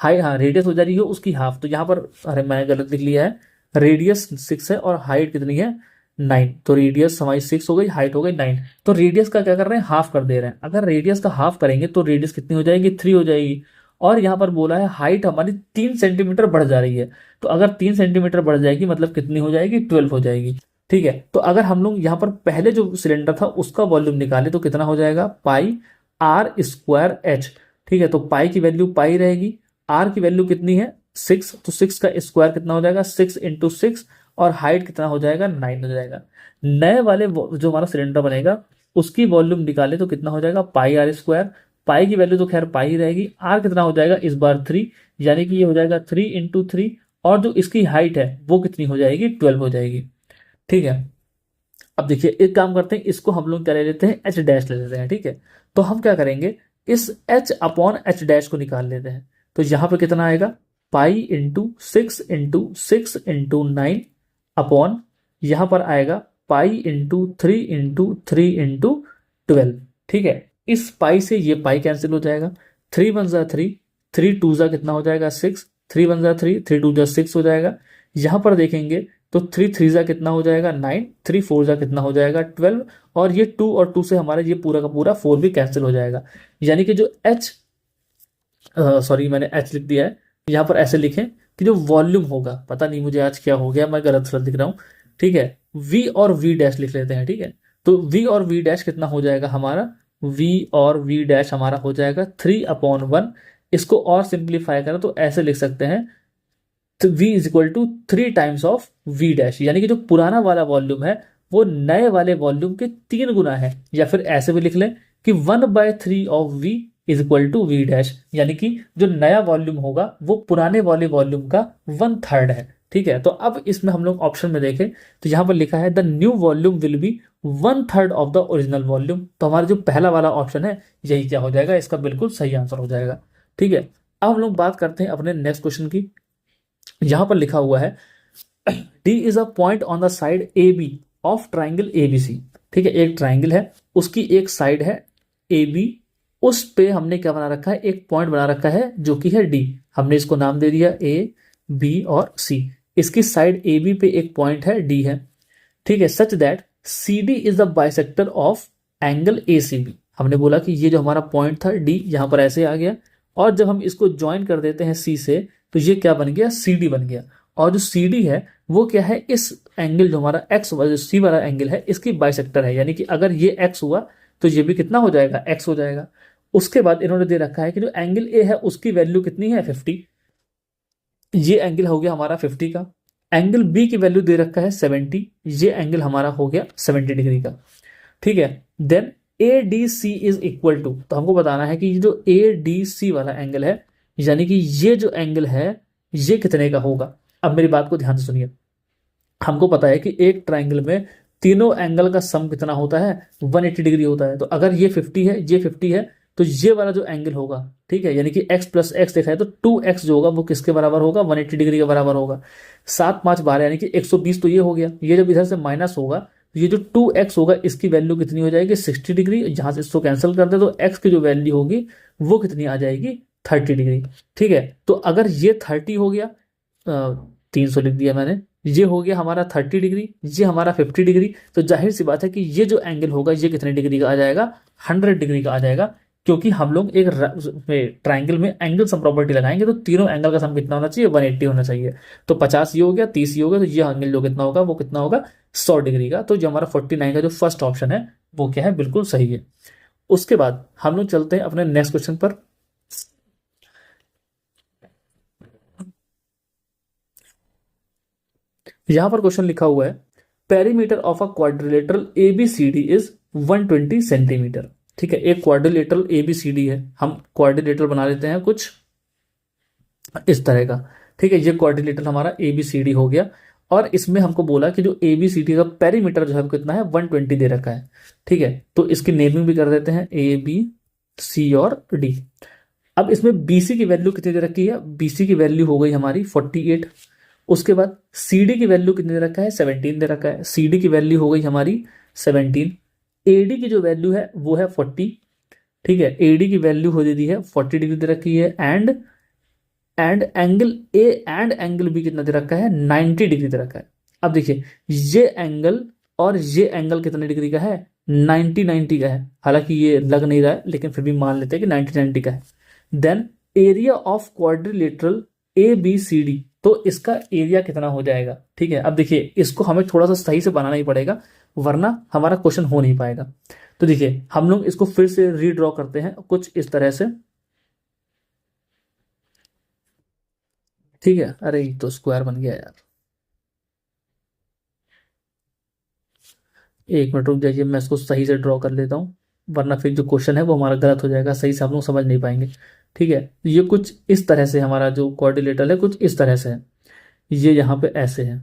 हाई, हाँ रेडियस हो जा रही है उसकी हाफ। तो यहाँ पर अरे मैं गलत लिख लिया है, रेडियस 6 है और हाइट कितनी है 9, तो रेडियस हमारी 6 हो गई, हाइट हो गई 9, तो रेडियस का क्या कर रहे हैं हाफ कर दे रहे हैं। अगर रेडियस का हाफ करेंगे तो रेडियस कितनी हो जाएगी 3 हो जाएगी, और यहाँ पर बोला है हाइट हमारी 3 सेंटीमीटर बढ़ जा रही है, तो अगर 3 सेंटीमीटर बढ़ जाएगी मतलब कितनी हो जाएगी 12 हो जाएगी। ठीक है, तो अगर हम लोग यहाँ पर पहले जो सिलेंडर था उसका वॉल्यूम निकाले तो कितना हो जाएगा पाई आर स्क्वायर एच। ठीक है, तो पाई की वैल्यू पाई रहेगी, आर की वैल्यू कितनी है 6, तो 6 का स्क्वायर कितना हो जाएगा 6 इंटू 6, और हाइट कितना हो जाएगा 9 हो जाएगा। नए वाले जो हमारा सिलेंडर बनेगा उसकी वॉल्यूम निकाले तो कितना हो जाएगा पाई आर स्क्वायर, पाई की वैल्यू तो खैर पाई ही रहेगी, आर कितना हो जाएगा इस बार 3, यानी कि ये हो जाएगा 3 इंटू 3, और जो इसकी हाइट है वो कितनी हो जाएगी 12 हो जाएगी। ठीक है, अब देखिए एक काम करते हैं, इसको हम लोग क्या ले लेते हैं एच डैश ले लेते हैं। ठीक है, तो हम क्या करेंगे इस एच अपॉन एच डैश को निकाल लेते हैं, तो यहां पे कितना आएगा pi into 6 into 6 into 9 upon यहां पर आएगा पाई इंटू 3 इंटू 3 इंटू 12। ठीक है, इस पाई से ये पाई कैंसिल हो जाएगा, 3 वन जा 3, 3 टू जा कितना हो जाएगा 6, 3 वन जा 3, 3 टू जा 6 हो जाएगा। यहां पर देखेंगे तो 3 थ्री जा कितना हो जाएगा 9, 3 फोर जा कितना हो जाएगा 12, और ये 2 और 2 से हमारा ये पूरा का पूरा 4 भी कैंसिल हो जाएगा। यानी कि जो एच, सॉरी मैंने एच लिख दिया है, यहाँ पर ऐसे लिखें कि जो वॉल्यूम होगा, पता नहीं मुझे आज क्या हो गया मैं गलत लिख रहा हूँ। ठीक है, वी और वी डैश लिख लेते हैं। ठीक है, तो v और v डैश कितना हो जाएगा हमारा, v और v डैश हमारा हो जाएगा 3/1। इसको और सिंप्लीफाई करें तो ऐसे लिख सकते हैं, तो v is equal to 3 times of v dash, यानी कि जो पुराना वाला वॉल्यूम है वो नए वाले वॉल्यूम के 3 गुना है। या फिर ऐसे भी लिख लें कि 1/3 of v is equal to v dash, यानी कि जो नया वॉल्यूम होगा वो पुराने वाले वॉल्यूम का 1/3 है। ठीक है, तो अब इसमें हम लोग ऑप्शन में देखें तो यहाँ पर लिखा है the new volume will be 1/3 of the original volume. तो हमारा जो पहला वाला ऑप्शन है यही क्या हो जाएगा, इसका बिल्कुल सही आंसर हो जाएगा। ठीक है, अब हम लोग बात करते हैं अपने नेक्स्ट क्वेश्चन की। यहां पर लिखा हुआ है D is a point on the side A B of triangle A B C. ठीक है, एक ट्राइंगल है, उसकी एक साइड है ए बी, उस पे हमने क्या बना रखा है, एक पॉइंट बना रखा है जो कि है डी। हमने इसको नाम दे दिया ए बी और सी। इसकी साइड ए बी पे एक पॉइंट है डी है। ठीक है, such that C D is the bisector of angle A C B. हमने बोला कि ये जो हमारा पॉइंट था डी यहां पर ऐसे आ गया, और जब हम इसको ज्वाइन कर देते हैं सी से तो ये क्या बन गया, सी डी बन गया। और जो सी डी है वो क्या है, इस एंगल जो हमारा एक्स वाला जो सी वाला एंगल है इसकी बाइसेक्टर है, यानी कि अगर ये एक्स हुआ तो ये भी कितना हो जाएगा, एक्स हो जाएगा। उसके बाद इन्होंने दे रखा है कि जो एंगल ए है उसकी वैल्यू कितनी है, 50। ये एंगल हो गया हमारा 50 का। एंगल बी की वैल्यू दे रखा है 70, ये एंगल हमारा हो गया 70 डिग्री का। ठीक है, then A D C is equal to, तो हमको बताना है कि ये जो ए डी सी वाला एंगल है, यानी कि ये जो एंगल है ये कितने का होगा। अब मेरी बात को ध्यान से सुनिए, हमको पता है कि एक ट्राइंगल में तीनों एंगल का सम कितना होता है, 180 डिग्री होता है। तो अगर ये 50 है, ये 50 है, तो ये वाला जो एंगल होगा, ठीक है, यानी कि x प्लस एक्स देखा है तो 2x जो होगा वो किसके बराबर होगा, 180 डिग्री के बराबर होगा। 7 5 12 यानी कि 120, तो ये हो गया। ये जब इधर से माइनस होगा तो ये जो 2x होगा इसकी वैल्यू कितनी हो जाएगी, 60 डिग्री। जहां से इसको कैंसिल कर दे तो x की जो वैल्यू होगी वो कितनी आ जाएगी, 30 डिग्री। ठीक है, तो अगर ये 30 हो गया, 300 लिख दिया मैंने, ये हो गया हमारा 30 डिग्री, ये हमारा 50 डिग्री, तो जाहिर सी बात है कि ये जो एंगल होगा ये कितने डिग्री का आ जाएगा, 100 डिग्री का आ जाएगा। क्योंकि हम लोग एक ट्राइंगल में एंगल सम प्रॉपर्टी लगाएंगे तो तीनों एंगल का सम कितना होना चाहिए, 180 होना चाहिए। तो 50 ये हो गया, 30 ये हो गया, तो ये एंगल जो कितना होगा वो कितना होगा, 100 डिग्री का। तो जो हमारा 49 का जो फर्स्ट ऑप्शन है वो क्या है, बिल्कुल सही है। उसके बाद हम लोग चलते हैं अपने नेक्स्ट क्वेश्चन पर। यहां पर क्वेश्चन लिखा हुआ है perimeter of a quadrilateral ABCD is 120 centimetre. ठीक है, एक क्वाड्रिलेटरल एबीसीडी है, हम क्वाड्रिलेटरल बना लेते हैं कुछ इस तरह का। ठीक है, ये क्वाड्रिलेटरल हमारा एबीसीडी हो गया, और इसमें हमको बोला कि जो एबीसीडी का पेरीमीटर जो है वो कितना है, 120 दे रखा है। ठीक है, तो इसकी नेमिंग भी कर देते हैं ए बी सी और डी। अब इसमें बीसी की वैल्यू कितनी दे रखी है, बीसी की वैल्यू हो गई हमारी 48। उसके बाद सी डी की वैल्यू कितनी दे रखा है, 17 दे रखा है। सी डी की वैल्यू हो गई हमारी 17। एडी की जो वैल्यू है वो है 40। ठीक है, एडी की वैल्यू हो दी है 40 डिग्री दे रखी है। And angle A and angle B कितना दे रखा है, 90 डिग्री दे रखा है। अब देखिए ये एंगल और ये एंगल कितने डिग्री का है, 90 का है। हालांकि ये लग नहीं रहा है लेकिन फिर भी मान लेते हैं कि 90 का है। Then area of quadrilateral A B C D, तो इसका एरिया कितना हो जाएगा। ठीक है, अब देखिए इसको हमें थोड़ा सा सही से बनाना ही पड़ेगा वरना हमारा क्वेश्चन हो नहीं पाएगा। तो देखिए हम लोग इसको फिर से रीड्रॉ करते हैं कुछ इस तरह से। ठीक है, अरे ये तो स्क्वायर बन गया यार, एक मिनट रुक जाइए, मैं इसको सही से ड्रॉ कर लेता हूँ, वरना फिर जो क्वेश्चन है वो हमारा गलत हो जाएगा, सही से हम लोग समझ नहीं पाएंगे। ठीक है, ये कुछ इस तरह से हमारा जो कोऑर्डिनेटर है कुछ इस तरह से है, ये यहाँ पे ऐसे है।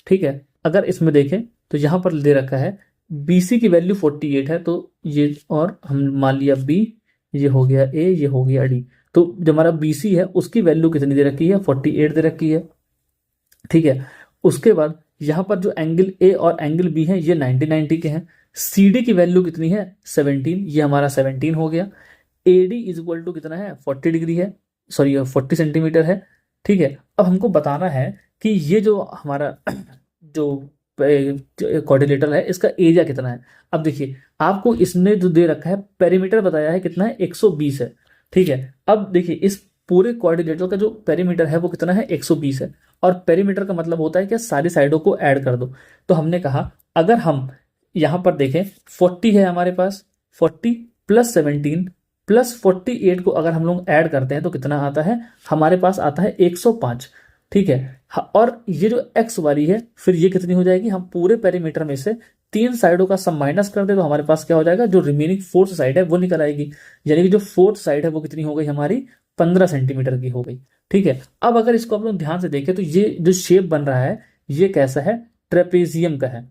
ठीक है, अगर इसमें देखें तो यहाँ पर दे रखा है BC की वैल्यू 48 है, तो ये और हम मान लिया B, ये हो गया A, ये हो गया D। तो जो हमारा BC है उसकी वैल्यू कितनी दे रखी है, 48 दे रखी है। ठीक है, उसके बाद यहाँ पर जो एंगल A और एंगल B है ये 90 के हैं। CD की वैल्यू कितनी है, 17, ये हमारा 17 हो गया। AD इज इक्वल टू कितना है, 40 डिग्री है, सॉरी 40 सेंटीमीटर है। ठीक है, अब हमको बताना है कि ये जो हमारा जो कोऑर्डिनेटर है इसका एरिया कितना है। अब देखिए आपको इसने जो दे रखा है पेरीमीटर बताया है कितना है, 120 है। ठीक है, अब देखिए इस पूरे कोऑर्डिनेटर का जो पेरीमीटर है वो कितना है, 120 है। और पेरीमीटर का मतलब होता है कि सारी साइडों को ऐड कर दो। तो हमने कहा अगर हम यहाँ पर देखें 40 है हमारे पास, 40 प्लस 17 प्लस 48 को अगर हम लोग ऐड करते हैं तो कितना आता है, हमारे पास आता है 105। ठीक है, और ये जो x वाली है फिर ये कितनी हो जाएगी, हम पूरे पेरीमीटर में से तीन साइडों का सम माइनस कर दे तो हमारे पास क्या हो जाएगा, जो रिमेनिंग फोर्थ साइड है वो निकल आएगी। यानी कि जो फोर्थ साइड है वो कितनी हो गई हमारी, 15 सेंटीमीटर की हो गई। ठीक है, अब अगर इसको आप लोग ध्यान से देखें तो ये जो शेप बन रहा है ये कैसा है, ट्रेपेजियम का है।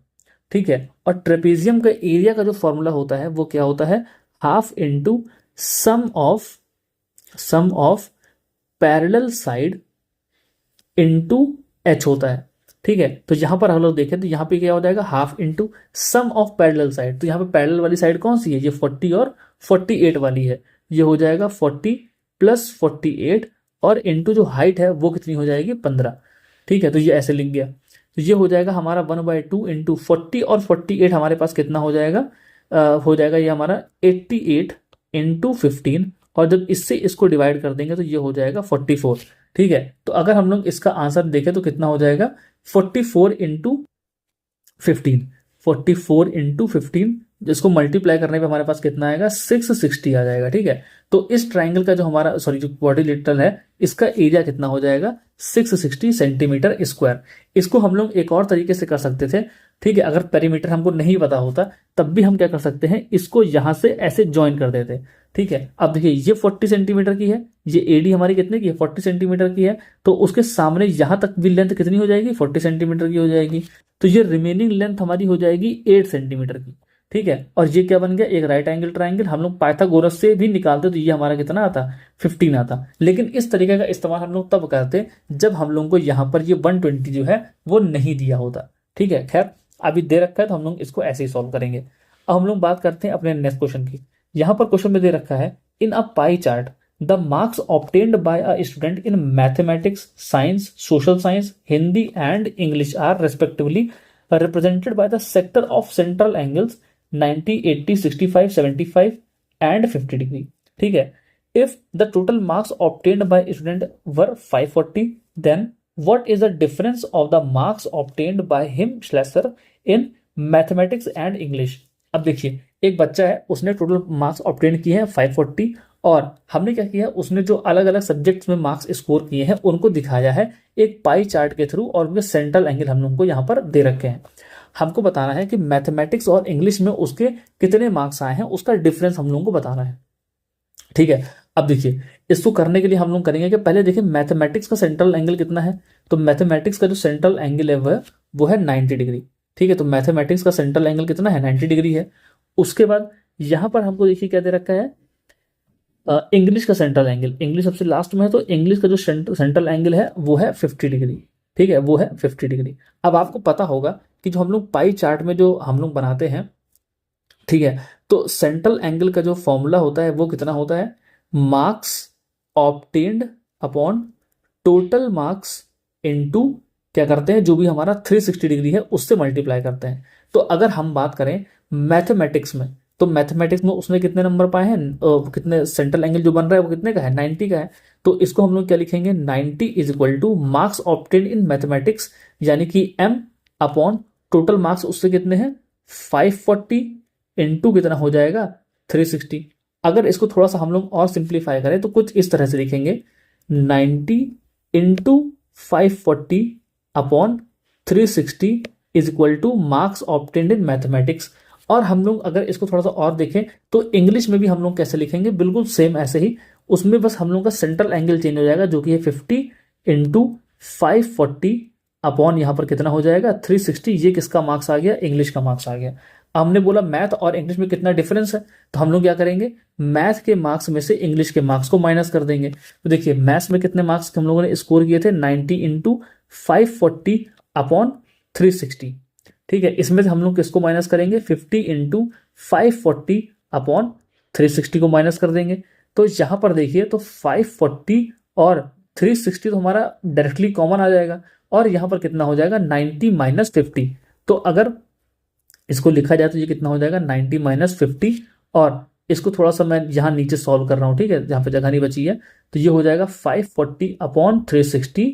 ठीक है, और ट्रेपेजियम का एरिया का जो फॉर्मूला होता है वो क्या होता है, half into sum of parallel side into H होता है। ठीक है, तो यहां पर हम लोग देखें तो यहाँ पे क्या हो जाएगा, half into sum of parallel side. तो यहाँ पे पैरेलल वाली साइड कौन सी है, ये 40 और 48 वाली है। ये हो जाएगा 40 प्लस 48 और इंटू जो हाइट है वो कितनी हो जाएगी, 15। ठीक है, तो ये ऐसे लिख गया। तो ये हो जाएगा हमारा 1/2 इंटू 40 और 48 हमारे पास कितना हो जाएगा, हो जाएगा ये हमारा 88 इंटू 15, और जब इससे इसको डिवाइड कर देंगे तो ये हो जाएगा 44। ठीक है, तो अगर हम लोग इसका आंसर देखें तो कितना हो जाएगा, 44 इंटू 15, 44 इंटू 15, जिसको मल्टीप्लाई करने पे हमारे पास कितना आएगा, 660 आ जाएगा। ठीक है, तो इस ट्राइंगल का जो हमारा सॉरी जो क्वाड्रिलेटरल है इसका एरिया कितना हो जाएगा, 660 सेंटीमीटर स्क्वायर। इसको हम लोग एक और तरीके से कर सकते थे। ठीक है, अगर पेरीमीटर हमको नहीं पता होता तब भी हम क्या कर सकते हैं, इसको यहां से ऐसे ज्वाइन कर देते। ठीक है, अब देखिए ये 40 सेंटीमीटर की है, ये एडी हमारी कितने की है, 40 सेंटीमीटर की है, तो उसके सामने यहां तक भी लेंथ कितनी हो जाएगी, 40 सेंटीमीटर की हो जाएगी। तो ये रिमेनिंग लेंथ हमारी हो जाएगी 8 सेंटीमीटर की। ठीक है, और ये क्या बन गया, एक राइट एंगल ट्राइंगल। हम लोग पाइथागोरस से भी निकालते तो ये हमारा कितना आता, 15 आता। लेकिन इस तरीके का इस्तेमाल हम लोग तब करते जब हम लोग को यहाँ पर ये 120 जो है वो नहीं दिया होता। ठीक है, खैर अभी दे रखा है तो हम लोग इसको ऐसे ही सॉल्व करेंगे। अब हम लोग बात करते हैं अपने नेक्स्ट क्वेश्चन की। यहाँ पर क्वेश्चन में दे रखा है, in a pie chart the marks obtained by a student in mathematics, science, social science, Hindi and English are respectively represented by the sector of central angles 90, 80, 65, 75 and 50 degree. ठीक है, if the total marks obtained by student were 540, then what is the difference of the marks obtained by him slash her in mathematics and English? अब देखिए, एक बच्चा है, उसने total marks obtain किए हैं 540, और हमने क्या किया, उसने जो अलग अलग सब्जेक्ट्स में मार्क्स स्कोर किए हैं उनको दिखाया है एक पाई चार्ट के थ्रू, और उनके सेंट्रल एंगल हम लोगों को यहाँ पर दे रखे हैं। हमको बताना है कि मैथमेटिक्स और इंग्लिश में उसके कितने मार्क्स आए हैं, उसका डिफरेंस हम लोगों को बताना है। ठीक है, अब देखिए इसको करने के लिए हम लोग करेंगे कि पहले देखिए मैथमेटिक्स का सेंट्रल एंगल कितना है। तो मैथमेटिक्स का जो सेंट्रल एंगल है वो है 90 डिग्री। ठीक है, तो मैथमेटिक्स का सेंट्रल एंगल कितना है, 90 डिग्री है। उसके बाद यहाँ पर हमको देखिए क्या दे रखा है, इंग्लिश का सेंट्रल एंगल, इंग्लिश सबसे लास्ट में है, तो इंग्लिश का जो सेंट्रल एंगल है वो है 50 डिग्री। ठीक है, वो है 50 डिग्री। अब आपको पता होगा कि जो हम लोग पाई चार्ट में जो हम लोग बनाते हैं, ठीक है, तो सेंट्रल एंगल का जो फॉर्मूला होता है वो कितना होता है, marks obtained upon total marks into क्या करते हैं, जो भी हमारा 360 डिग्री है उससे मल्टीप्लाई करते हैं। तो अगर हम बात करें मैथमेटिक्स में, तो मैथमेटिक्स में उसने कितने नंबर पाए हैं, कितने सेंट्रल एंगल जो बन रहा है वो कितने का है, 90 का है। तो इसको हम लोग क्या लिखेंगे, 90 is equal two marks obtained in mathematics, यानी कि m अपॉन टोटल मार्क्स उससे कितने हैं 540 इंटू कितना हो जाएगा 360। अगर इसको थोड़ा सा हम लोग और सिंप्लीफाई करें तो कुछ इस तरह से लिखेंगे 90 into 540 upon 360 is equal two marks obtained in mathematics. और हम लोग अगर इसको थोड़ा सा और देखें तो इंग्लिश में भी हम लोग कैसे लिखेंगे, बिल्कुल सेम ऐसे ही। उसमें बस हम लोग का सेंट्रल एंगल चेंज हो जाएगा, जो कि है 50 इंटू 540 अपॉन यहाँ पर कितना हो जाएगा 360। ये किसका मार्क्स आ गया, इंग्लिश का मार्क्स आ गया। हमने बोला मैथ और इंग्लिश में कितना डिफरेंस है, तो हम लोग क्या करेंगे, मैथ के मार्क्स में से इंग्लिश के मार्क्स को माइनस कर देंगे। तो देखिए मैथ्स में कितने मार्क्स हम लोगों ने स्कोर किए थे, 90 इंटू 540 अपॉन 360। ठीक है, इसमें से हम लोग किसको माइनस करेंगे, 50 इंटू 540 अपॉन 360 को माइनस कर देंगे। तो यहाँ पर देखिए तो 540 और 360 तो हमारा डायरेक्टली कॉमन आ जाएगा, और यहाँ पर कितना हो जाएगा 90 माइनस 50। तो अगर इसको लिखा जाए तो ये कितना हो जाएगा 90 माइनस 50, और इसको थोड़ा सा मैं यहाँ नीचे सॉल्व कर रहा हूँ, ठीक है, जहाँ पे जगह नहीं बची है। तो ये हो जाएगा 540 अपॉन 360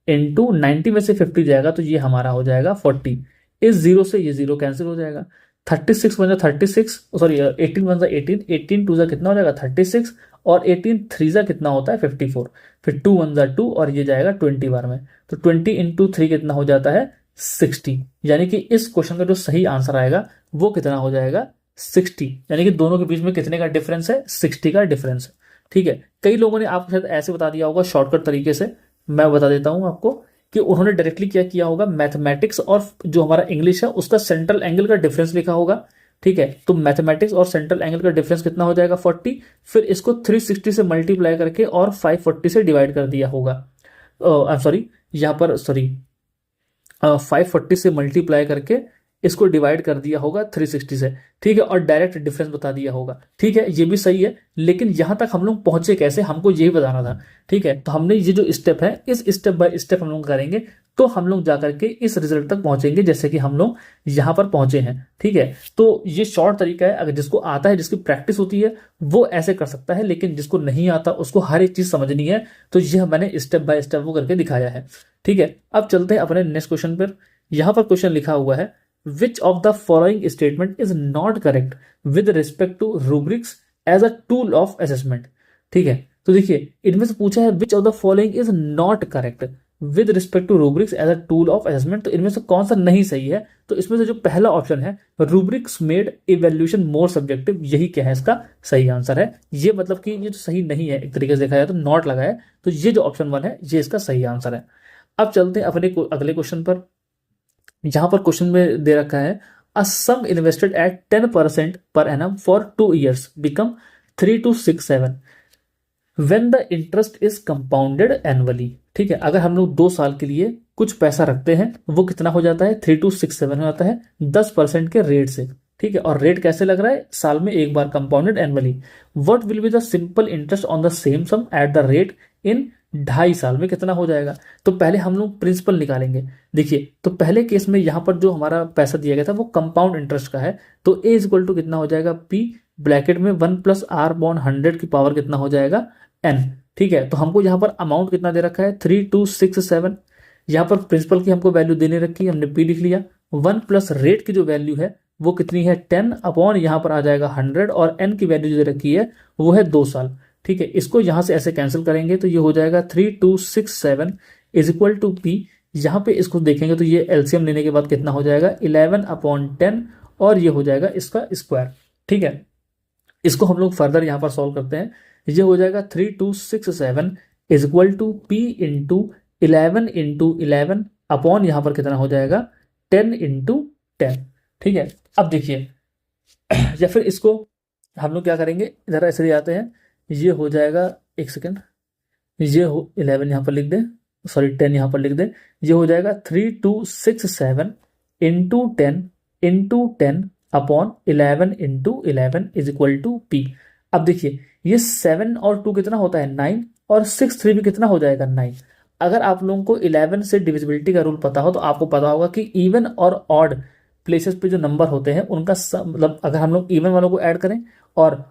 इंटू 90 में से 50 जाएगा तो ये हमारा हो जाएगा 40। इस जीरो से ये जीरो कैंसिल हो जाएगा। 36 वन जा 36, सॉरी 18 वन जा 18, 18 टू जा कितना हो जाएगा 36, और 18 थ्री जा कितना होता है 54, फिर 2 वन जा 2 और ये जाएगा 20 बार में, तो 20 इंटू 3 कितना हो जाता है 60। यानी कि इस क्वेश्चन का जो सही आंसर आएगा वो कितना हो जाएगा 60, यानी कि दोनों के बीच में कितने का डिफरेंस है 60 का डिफरेंस है। ठीक है, कई लोगों ने आपको शायद ऐसे बता दिया होगा शॉर्टकट तरीके से, मैं बता देता हूं आपको कि उन्होंने डायरेक्टली क्या किया होगा, मैथमेटिक्स और जो हमारा इंग्लिश है उसका सेंट्रल एंगल का डिफरेंस लिखा होगा। ठीक है, तो मैथमेटिक्स और सेंट्रल एंगल का डिफरेंस कितना हो जाएगा 40, फिर इसको 360 से मल्टीप्लाई करके और 540 से डिवाइड कर दिया होगा, सॉरी यहाँ पर सॉरी 540 से मल्टीप्लाई करके इसको डिवाइड कर दिया होगा 360 से। ठीक है, और डायरेक्ट डिफरेंस बता दिया होगा। ठीक है, ये भी सही है, लेकिन यहां तक हम लोग पहुंचे कैसे, हमको यही बताना था। ठीक है, तो हमने ये जो स्टेप है इस स्टेप बाय स्टेप हम लोग करेंगे, तो हम लोग जाकर के इस रिजल्ट तक पहुंचेंगे जैसे कि हम लोग यहां पर पहुंचे हैं। ठीक है, तो ये शॉर्ट तरीका है, अगर जिसको आता है, जिसकी प्रैक्टिस होती है वो ऐसे कर सकता है, लेकिन जिसको नहीं आता उसको हर एक चीज समझनी है, तो यह मैंने स्टेप बाय स्टेप वो करके दिखाया है। ठीक है, अब चलते हैं अपने नेक्स्ट क्वेश्चन पर। यहां पर क्वेश्चन लिखा हुआ है, which of the following statement is not correct with respect to rubrics as a tool of assessment। ठीक है, तो देखिए इनमें से पूछा है which of the following is not correct with respect to rubrics as a tool of assessment, तो इनमें से कौन सा नहीं सही है, तो इसमें से जो पहला ऑप्शन है rubrics made evaluation more subjective, यही क्या है इसका सही आंसर है। ये मतलब कि ये जो सही नहीं है, एक तरीके से देखा जाए तो नॉट लगा है, तो ये जो ऑप्शन 1 है ये इसका सही आंसर है। अब चलते हैं अपने अगले क्वेश्चन पर। यहां पर क्वेश्चन में दे रखा है, अ सम invested at 10% per annum for 2 years become 3267 when the interest is compounded annually. ठीक है, अगर हम लोग 2 साल के लिए कुछ पैसा रखते हैं वो कितना हो जाता है 3267 हो जाता है 10% के रेट से। ठीक है, और रेट कैसे लग रहा है, साल में एक बार, compounded annually. What will be the simple interest on the same sum at the rate in 2.5 साल में कितना हो जाएगा। तो पहले हम लोग प्रिंसिपल निकालेंगे। देखिए, तो पहले केस में यहां पर जो हमारा पैसा दिया गया था वो कंपाउंड इंटरेस्ट का है, तो ए इक्वल टू कितना हो जाएगा पी ब्रैकेट में 1 + r/100 की पावर कितना हो जाएगा n। ठीक है, तो हमको यहाँ पर अमाउंट कितना दे रखा है 3267, यहाँ पर प्रिंसिपल की हमको वैल्यू देने रखी है, हमने पी लिख लिया। 1 प्लस रेट की जो वैल्यू है वो कितनी है 10 अपॉन यहाँ पर आ जाएगा 100, और n की वैल्यू जो दे रखी है वो है 2 साल। ठीक है, इसको यहां से ऐसे कैंसिल करेंगे तो ये हो जाएगा 3267 इज इक्वल टू पी। यहां पे इसको देखेंगे तो ये एलसीएम लेने के बाद कितना हो जाएगा 11/10, और ये हो जाएगा इसका स्क्वायर। ठीक है, इसको हम लोग फर्दर यहां पर सॉल्व करते हैं। ये हो जाएगा 3267 is equal to P into 11 upon यहां पर कितना हो जाएगा 10 × 10। ठीक है, अब देखिए या फिर इसको हम लोग क्या करेंगे, इधर ऐसे ले आते हैं, ये हो जाएगा, एक सेकेंड, ये हो 11 यहाँ पर लिख दे, सॉरी 10 यहाँ पर लिख दे, ये हो जाएगा 3267 into 10 upon 11 is equal to P. अब देखिए ये 7 और 2 कितना होता है 9, और 6 3 भी कितना हो जाएगा 9। अगर आप लोगों को 11 से डिविजिबिलिटी का रूल पता हो तो आपको पता होगा कि इवन और ऑड प्लेसेस पे जो नंबर होते हैं उनका मतलब अगर हम लोग इवन वालों को ऐड करें और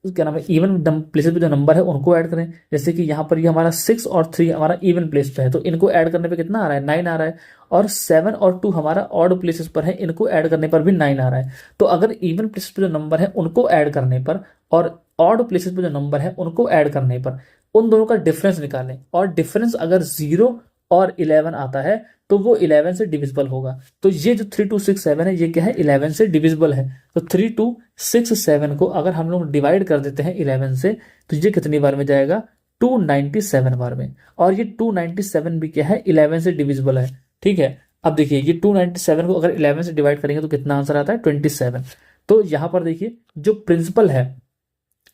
क्या नाम है इवन प्लेसेस पे जो नंबर है उनको ऐड करें, जैसे कि यहाँ पर ये हमारा 6 और 3 हमारा इवन प्लेस पे है तो इनको ऐड करने पे कितना आ रहा है 9 आ रहा है, और 7 और 2 हमारा ऑड प्लेसेस पर है, इनको ऐड करने पर भी 9 आ रहा है। तो अगर इवन प्लेसेस पे जो नंबर है उनको ऐड करने पर और ऑड प्लेसेस पे जो नंबर है उनको ऐड करने पर उन दोनों का डिफरेंस निकालें, और डिफरेंस अगर 0 और 11 आता है तो वो 11 से डिविजिबल होगा। तो ये जो 3267 है ये क्या है 11 से डिविजिबल है। तो 3267 को अगर हम लोग डिवाइड कर देते हैं 11 से तो ये कितनी बार में जाएगा 297 बार में, और ये 297 भी क्या है 11 से डिविजिबल है। ठीक है, अब देखिए ये 297 को अगर 11 से डिवाइड करेंगे तो कितना आंसर आता है 27। तो यहां पर देखिए जो प्रिंसिपल है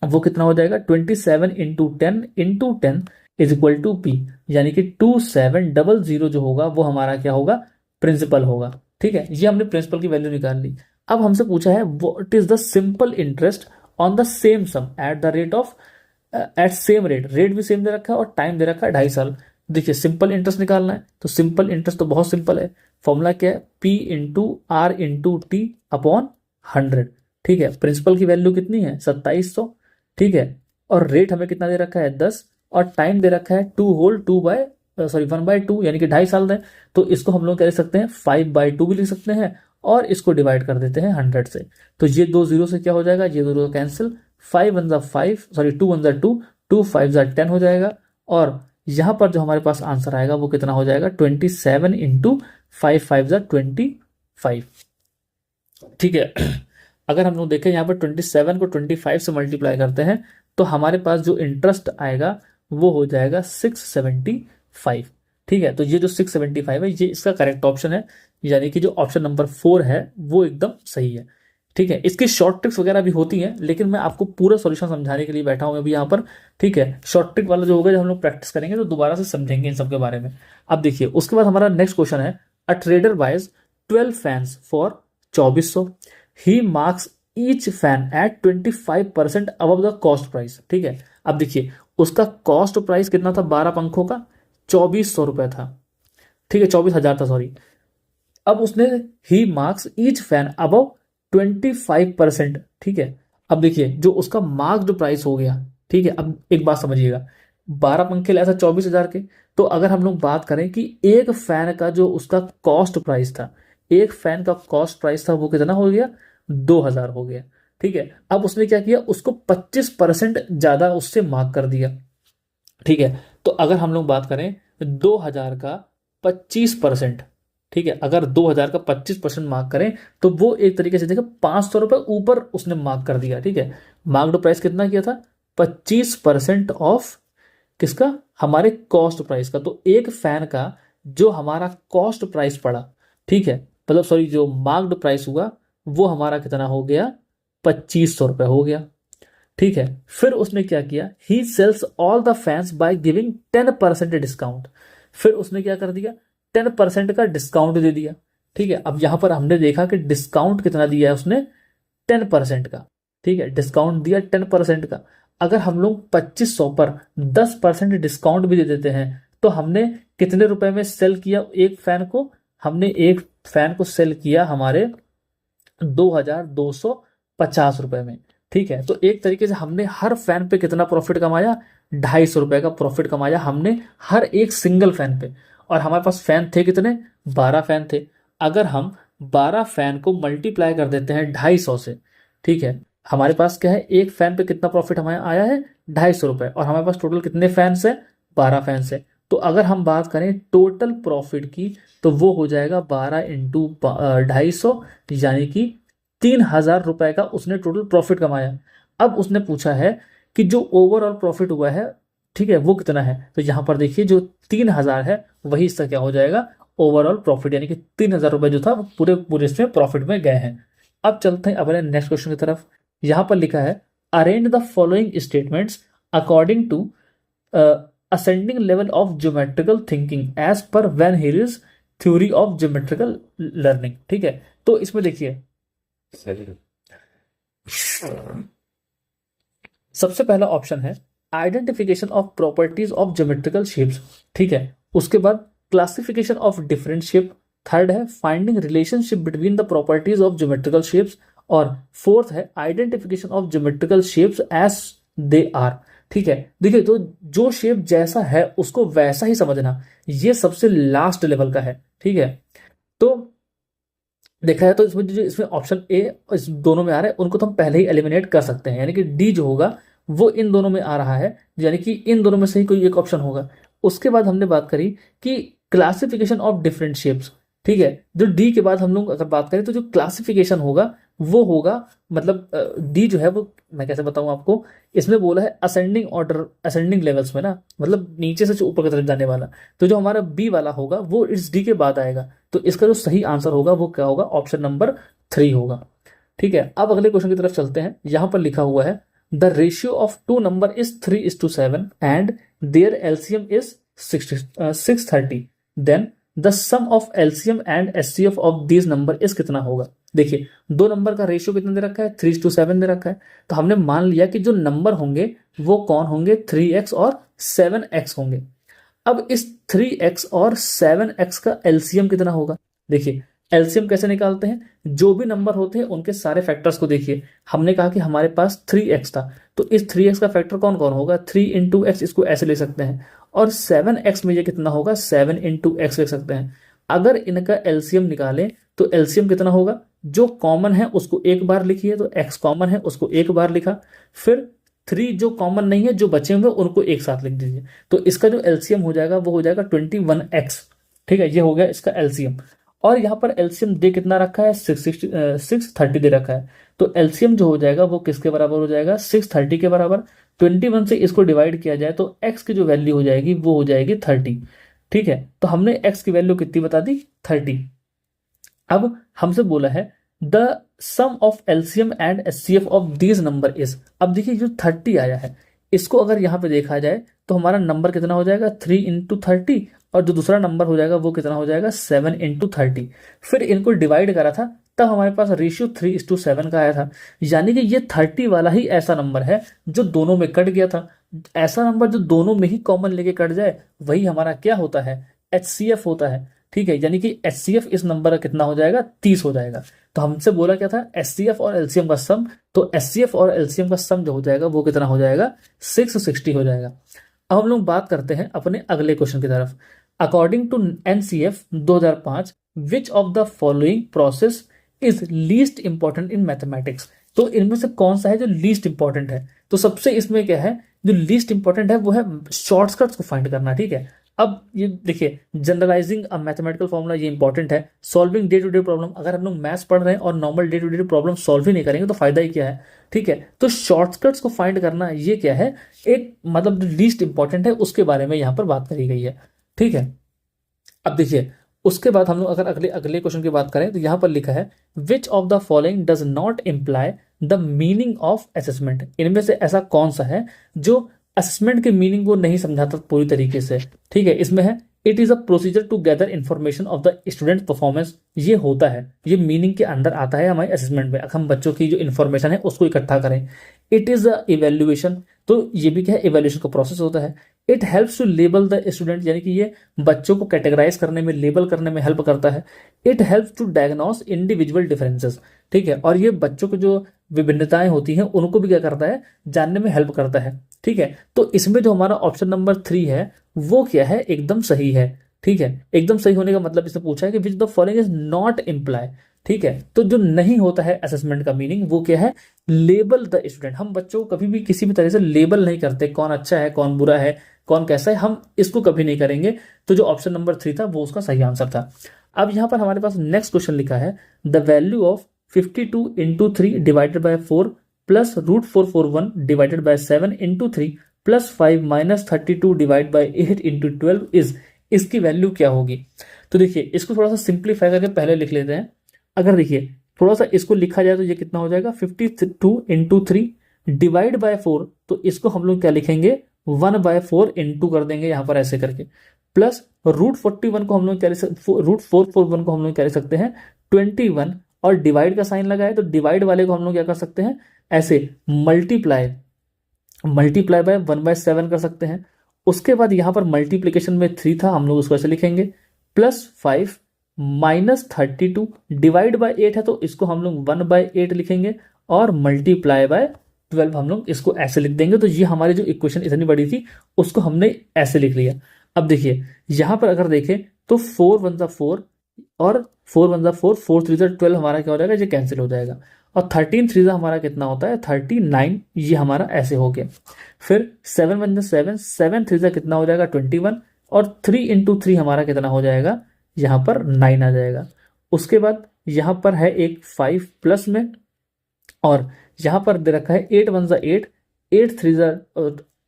वो कितना हो जाएगा 27 × 10 इज इक्वल टू पी, यानी कि 2700 जो होगा वो हमारा क्या होगा प्रिंसिपल होगा। ठीक है, ये हमने प्रिंसिपल की वैल्यू निकाल ली। अब हमसे पूछा है what is the simple interest on the same sum at the rate of at same rate, rate भी सेम दे रखा है और टाइम दे रखा है 2.5 साल। देखिए सिंपल इंटरेस्ट निकालना है तो सिंपल इंटरेस्ट तो बहुत सिंपल है, फॉर्मूला क्या है P × R × T अपॉन 100। ठीक है, प्रिंसिपल की वैल्यू कितनी है 2700। ठीक है, और रेट हमें कितना दे रखा है 10, और टाइम दे रखा है 1/2 यानी कि 2.5 साल दें, तो इसको हम लोग कह सकते हैं 5/2 भी लिख सकते हैं और इसको डिवाइड कर देते हैं 100 से। तो ये 2 जीरो से क्या हो जाएगा, ये 2 जीरो कैंसिल, 5 वन ज़ा 5, सॉरी 2 वन ज़ा 2, 2 5 ज़ा 10 हो जाएगा। और यहाँ पर जो हमारे पास आंसर आएगा वो कितना हो जाएगा, 27 इंटू 5 5 ज़ा 25। ठीक है, अगर हम लोग देखें यहाँ पर 27 को 25 से मल्टीप्लाई करते हैं तो हमारे पास जो इंटरेस्ट आएगा वो हो जाएगा 675। ठीक है, तो ये जो 675 है ये इसका करेक्ट ऑप्शन है, यानी कि जो ऑप्शन नंबर 4 है वो एकदम सही है। ठीक है, इसकी शॉर्ट ट्रिक्स वगैरह भी होती हैं, लेकिन मैं आपको पूरा सॉल्यूशन समझाने के लिए बैठा हूं अभी यहाँ पर। ठीक है, शॉर्ट ट्रिक वाला जो होगा जब हम लोग प्रैक्टिस करेंगे तो दोबारा से समझेंगे इन सब के बारे में। अब देखिए उसके बाद हमारा नेक्स्ट क्वेश्चन है, a trader buys 12 fans for 2400, he marks each fan at 25% above the cost price. ठीक है, अब देखिए उसका कॉस्ट प्राइस कितना था 12 पंखों का, 2400 रुपए था। ठीक है, 24,000 था सॉरी। अब उसने ही मार्क्स ईच फैन अबव 25%। ठीक है, अब देखिए जो उसका मार्क जो प्राइस हो गया, ठीक है, अब एक बात समझिएगा, 12 पंखे ले ऐसा 24,000 के, तो अगर हम लोग बात करें कि एक फैन का जो उसका कॉस्ट प्राइस था, एक फैन का कॉस्ट प्राइस था वो कितना हो गया, 2,000 हो गया। ठीक है, अब उसने क्या किया, उसको 25% ज्यादा उससे मार्क कर दिया। ठीक है, तो अगर हम लोग बात करें 2,000 का 25%, ठीक है, अगर 2,000 का 25% मार्क करें तो वो एक तरीके से देखो 500 रुपए ऊपर उसने मार्क कर दिया। ठीक है, मार्क्ड प्राइस कितना किया था, 25% ऑफ किसका, हमारे कॉस्ट प्राइस का। तो एक फैन का जो हमारा कॉस्ट प्राइस पड़ा, ठीक है, मतलब सॉरी जो मार्क्ड प्राइस हुआ वो हमारा कितना हो गया, 2500 रुपए हो गया। ठीक है, फिर उसने क्या किया, he sells all the fans by giving 10% discount. फिर उसने क्या कर दिया, 10% का डिस्काउंट दे दिया। ठीक है, अब यहां पर हमने देखा कि डिस्काउंट कितना दिया है उसने, 10% का। ठीक है, डिस्काउंट दिया 10% का। अगर हम लोग 2500 पर 10% डिस्काउंट भी दे देते हैं तो हमने कितने रुपए में सेल किया एक फैन को, हमने एक फैन को सेल किया हमारे 2,250 रुपए में। ठीक है, तो एक तरीके से हमने हर फैन पे कितना प्रॉफिट कमाया, 250 रुपए का प्रॉफिट कमाया हमने हर एक सिंगल फैन पे। और हमारे पास फैन थे कितने, 12 फैन थे। अगर हम 12 फैन को मल्टीप्लाई कर देते हैं 250 से, ठीक है, हमारे पास क्या है, एक फैन पे कितना प्रॉफिट हमें आया है, 250 रुपए, और हमारे पास टोटल कितने फैंस है, 12 फैंस है। तो अगर हम बात करें टोटल प्रॉफिट की तो वो हो जाएगा 12 इंटू 250, यानी कि 3,000 रुपए का उसने टोटल प्रॉफिट कमाया। अब उसने पूछा है कि जो ओवरऑल प्रॉफिट हुआ है, ठीक है, वो कितना है। तो यहां पर देखिए जो 3,000 है वही इसका क्या हो जाएगा, ओवरऑल प्रॉफिट, यानी कि 3,000 रुपए जो था वो पूरे पूरे इसमें प्रॉफिट में गए हैं। अब चलते हैं अपने नेक्स्ट क्वेश्चन की तरफ। यहां पर लिखा है, arrange the following statements according to ascending level of geometrical thinking as per van Hiele's theory of geometrical learning. ठीक है, तो इसमें देखिए सबसे पहला ऑप्शन है identification of properties of geometrical shapes. ठीक है, उसके बाद classification of different shape, third है finding relationship between the properties of geometrical shapes, और फोर्थ है identification of geometrical shapes as they are. ठीक है, देखिए तो जो शेप जैसा है उसको वैसा ही समझना, ये सबसे लास्ट लेवल का है। ठीक है, तो देखा है तो इसमें जो इसमें ऑप्शन ए इस दोनों में आ रहा है उनको तो हम पहले ही एलिमिनेट कर सकते हैं, यानी कि डी जो होगा वो इन दोनों में आ रहा है, यानी कि इन दोनों में से ही कोई एक ऑप्शन होगा। उसके बाद हमने बात करी कि क्लासिफिकेशन ऑफ डिफरेंट शेप्स। ठीक है, जो डी के बाद हम लोग अगर बात करें तो जो क्लासिफिकेशन होगा वो होगा, मतलब डी जो है वो मैं कैसे बताऊं आपको, इसमें बोला है असेंडिंग ऑर्डर, असेंडिंग लेवल्स में ना, मतलब नीचे से ऊपर की तरफ जाने वाला। तो जो हमारा बी वाला होगा वो इस डी के बाद आएगा, तो इसका जो सही आंसर होगा वो क्या होगा, ऑप्शन नंबर 3 होगा। ठीक है, अब अगले क्वेश्चन की तरफ चलते हैं। यहां पर लिखा हुआ है, the ratio of two number is 3:7 and their LCM is 630, then the sum of LCM and HCF of these number is कितना होगा। देखिए दो नंबर का रेशियो कितना दे रखा है, 3:7 दे रखा है, तो हमने मान लिया कि जो नंबर होंगे वो कौन होंगे, 3x और 7x होंगे। अब इस 3x और 7x का एलसीएम कितना होगा। देखिए एलसीएम कैसे निकालते हैं, जो भी नंबर होते हैं उनके सारे फैक्टर्स को देखिए। हमने कहा कि हमारे पास 3x था, तो इस 3x का फैक्टर कौन कौन होगा, 3 इंटू एक्स, इसको ऐसे ले सकते हैं, और 7x में ये कितना होगा, 7 इंटू एक्स लिख सकते हैं। अगर इनका एलसीएम निकालें तो एलसीएम कितना होगा, जो कॉमन है उसको एक बार लिखिए, तो x कॉमन है उसको एक बार लिखा, फिर 3 जो कॉमन नहीं है जो बचे हुए उनको एक साथ लिख दीजिए। तो इसका जो एलसीएम हो जाएगा वो हो जाएगा 21x। ठीक है, ये हो गया इसका एलसीएम। और यहाँ पर एलसीएम दे कितना रखा है, 630 दे रखा है। तो एलसीएम जो हो जाएगा वो किसके बराबर हो जाएगा, 630 के बराबर। 21 से इसको डिवाइड किया जाए तो x की जो वैल्यू हो जाएगी वो हो जाएगी 30। ठीक है, तो हमने x की वैल्यू कितनी बता दी, 30। अब हमसे बोला है the sum of LCM and HCF of these number is. अब देखिए जो 30 आया है इसको अगर यहाँ पे देखा जाए तो हमारा नंबर कितना हो जाएगा, 3 इंटू 30, और जो दूसरा नंबर हो जाएगा वो कितना हो जाएगा, 7 इंटू 30। फिर इनको डिवाइड करा था तब हमारे पास रेशियो 3:7 का आया था। यानी कि ये 30 वाला ही ऐसा नंबर है जो दोनों में कट गया था। ऐसा नंबर जो दोनों में ही कॉमन लेके कट जाए वही हमारा क्या होता है, एचसीएफ होता है। ठीक है, यानी कि एचसीएफ इस नंबर का कितना हो जाएगा, 30 हो जाएगा। तो हमसे बोला क्या था, एचसीएफ और एलसीएम का सम, तो एचसीएफ और एलसीएम का सम जो हो जाएगा वो कितना हो जाएगा, 660 हो जाएगा। अब हम लोग बात करते हैं अपने अगले क्वेश्चन की तरफ। According to NCF 2005 which of the following process is least important in mathematics. तो इनमें से कौन सा है जो लीस्ट इंपॉर्टेंट है, तो सबसे इसमें क्या है, जो लीस्ट इंपॉर्टेंट है वो है शॉर्टकट्स को फाइंड करना। ठीक है, अब ये देखिए जनरलाइजिंग अ मैथमेटिकल फॉर्मूला ये इंपॉर्टेंट है, solving day to day problem. अगर हम लोग मैथ्स पढ़ रहे हैं और normal day to day problem solve ही नहीं करेंगे तो फायदा ही क्या है। ठीक है, तो शॉर्टकट्स को फाइंड करना ये क्या है, एक मतलब जो लीस्ट इंपॉर्टेंट है उसके बारे में यहाँ पर बात करी गई है। ठीक है, अब देखिए उसके बाद हम लोग अगर अगले अगले क्वेश्चन की बात करें तो यहाँ पर लिखा है विच of the following does not imply the meaning of assessment. इनमें से ऐसा कौन सा है जो असेसमेंट के मीनिंग को नहीं समझाता पूरी तरीके से। ठीक है, इसमें है it is a procedure to gather information of the student performance. ये होता है, ये मीनिंग के अंदर आता है हमारे असेसमेंट में, हम बच्चों की जो इन्फॉर्मेशन है उसको इकट्ठा करें। इट इज अ इवेल्युएशन, तो ये भी क्या है, इवेल्युएशन का प्रोसेस होता है। It helps to label the student, यानी कि ये बच्चों को कैटेगराइज करने में, लेबल करने में हेल्प करता है। It helps to diagnose individual differences. ठीक है, और ये बच्चों को जो विभिन्नताएं होती हैं उनको भी क्या करता है, जानने में हेल्प करता है। ठीक है, तो इसमें जो हमारा ऑप्शन नंबर 3 है वो क्या है, एकदम सही है। ठीक है, एकदम सही होने का मतलब इसने पूछा है कि which the following is not imply. ठीक है, तो जो नहीं होता है असेसमेंट का मीनिंग वो क्या है, लेबल द स्टूडेंट। हम बच्चों को कभी भी किसी भी तरह से लेबल नहीं करते, कौन अच्छा है कौन बुरा है कौन कैसा है, हम इसको कभी नहीं करेंगे। तो जो ऑप्शन नंबर 3 था वो उसका सही आंसर था। अब यहाँ पर हमारे पास नेक्स्ट क्वेश्चन लिखा है the value of 52 into 3 divided by 4 plus √441 divided by 7 into 3 plus 5 minus 32 divide by 8 into 12 is. इसकी वैल्यू क्या होगी। तो देखिए इसको थोड़ा सा सिंप्लीफाई करके पहले लिख लेते हैं। अगर देखिए थोड़ा सा इसको लिखा जाए तो ये कितना हो जाएगा, 52 इंटू 3 डिवाइड बाय 4, तो इसको हम लोग क्या लिखेंगे, 1/4 इंटू कर देंगे यहाँ पर ऐसे करके, प्लस √41 को हम लोग क्या √441 को हम लोग क्या लिख सकते हैं 21, और डिवाइड का साइन लगाए तो डिवाइड वाले को हम लोग क्या कर सकते हैं, ऐसे मल्टीप्लाई बाय 1/7 कर सकते हैं। उसके बाद यहाँ पर मल्टीप्लीकेशन में 3 था, हम लोग उसको ऐसे लिखेंगे, प्लस 5 माइनस 32 डिवाइड बाय 8 है तो इसको हम लोग 1/8 लिखेंगे, और मल्टीप्लाई बाय 12 हम लोग इसको ऐसे लिख देंगे। तो ये हमारी जो इक्वेशन इतनी बड़ी थी उसको हमने ऐसे लिख लिया। अब देखिए यहाँ पर अगर देखें तो 4 1 4 और 4 1 4, 4 3 12 हमारा क्या हो जाएगा, ये कैंसिल हो जाएगा, और 13 3 हमारा कितना होता है 39, ये हमारा ऐसे हो गया। फिर 7 1 7, 7 3 कितना हो जाएगा 21, और 3 इंटू 3 हमारा कितना हो जाएगा, यहाँ पर 9 आ जाएगा। उसके बाद यहाँ पर है एक 5 प्लस में, और यहाँ पर दे रखा है 8 1 8, 8 3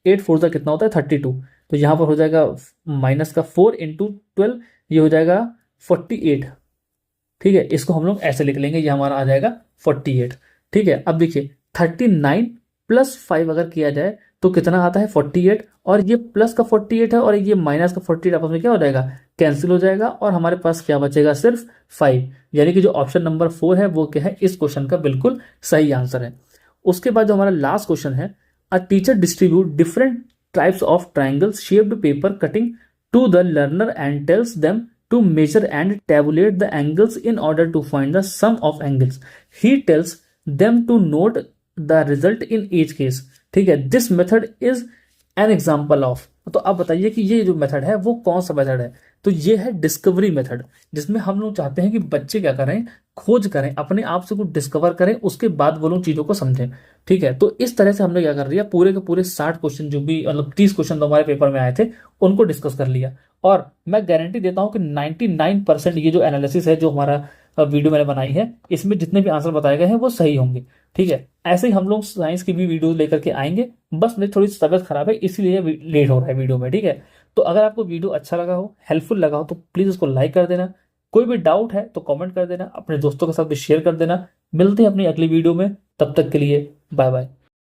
8 4 कितना होता है 32, तो यहाँ पर हो जाएगा माइनस का 4 इंटू 12, ये हो जाएगा 48। ठीक है, इसको हम लोग ऐसे लिख लेंगे, ये हमारा आ जाएगा 48। ठीक है, अब देखिए 39 प्लस 5 अगर किया जाए तो कितना आता है 48, और ये प्लस का 48 है और ये माइनस का 48 आपस में क्या हो जाएगा, कैंसिल हो जाएगा, और हमारे पास क्या बचेगा सिर्फ 5। यानी कि जो ऑप्शन नंबर 4 है वो क्या है, इस क्वेश्चन का बिल्कुल सही आंसर है। उसके बाद जो हमारा लास्ट क्वेश्चन है, a teacher distribute different types of triangles shaped paper cutting to the learner and tells them to measure and tabulate the angles in order to find the sum of angles. He tells them to note the result in each case. ठीक है, this method is an example of। तो अब बताइए कि ये जो method है वो कौन सा मेथड है। तो ये है डिस्कवरी मेथड, जिसमें हम लोग चाहते हैं कि बच्चे क्या करें, खोज करें, अपने आप से कुछ डिस्कवर करें, उसके बाद वो लोग चीजों को समझें। ठीक है, तो इस तरह से हमने क्या कर लिया, पूरे के पूरे 60 क्वेश्चन, जो भी मतलब 30 क्वेश्चन तो हमारे पेपर में आए थे, उनको डिस्कस कर लिया। और मैं गारंटी देता हूं कि 99% ये जो एनालिसिस है, जो हमारा वीडियो मैंने बनाई है, इसमें जितने भी आंसर बताए गए हैं वो सही होंगे। ठीक है, ऐसे ही हम लोग साइंस की भी वीडियो लेकर के आएंगे। बस मेरी थोड़ी सी तबीयत खराब है, इसीलिए लेट हो रहा है वीडियो में। ठीक है, तो अगर आपको वीडियो अच्छा लगा हो, हेल्पफुल लगा हो, तो प्लीज उसको लाइक कर देना। कोई भी डाउट है तो कमेंट कर देना, अपने दोस्तों के साथ भी शेयर कर देना। मिलते हैं अपनी अगली वीडियो में, तब तक के लिए बाय बाय।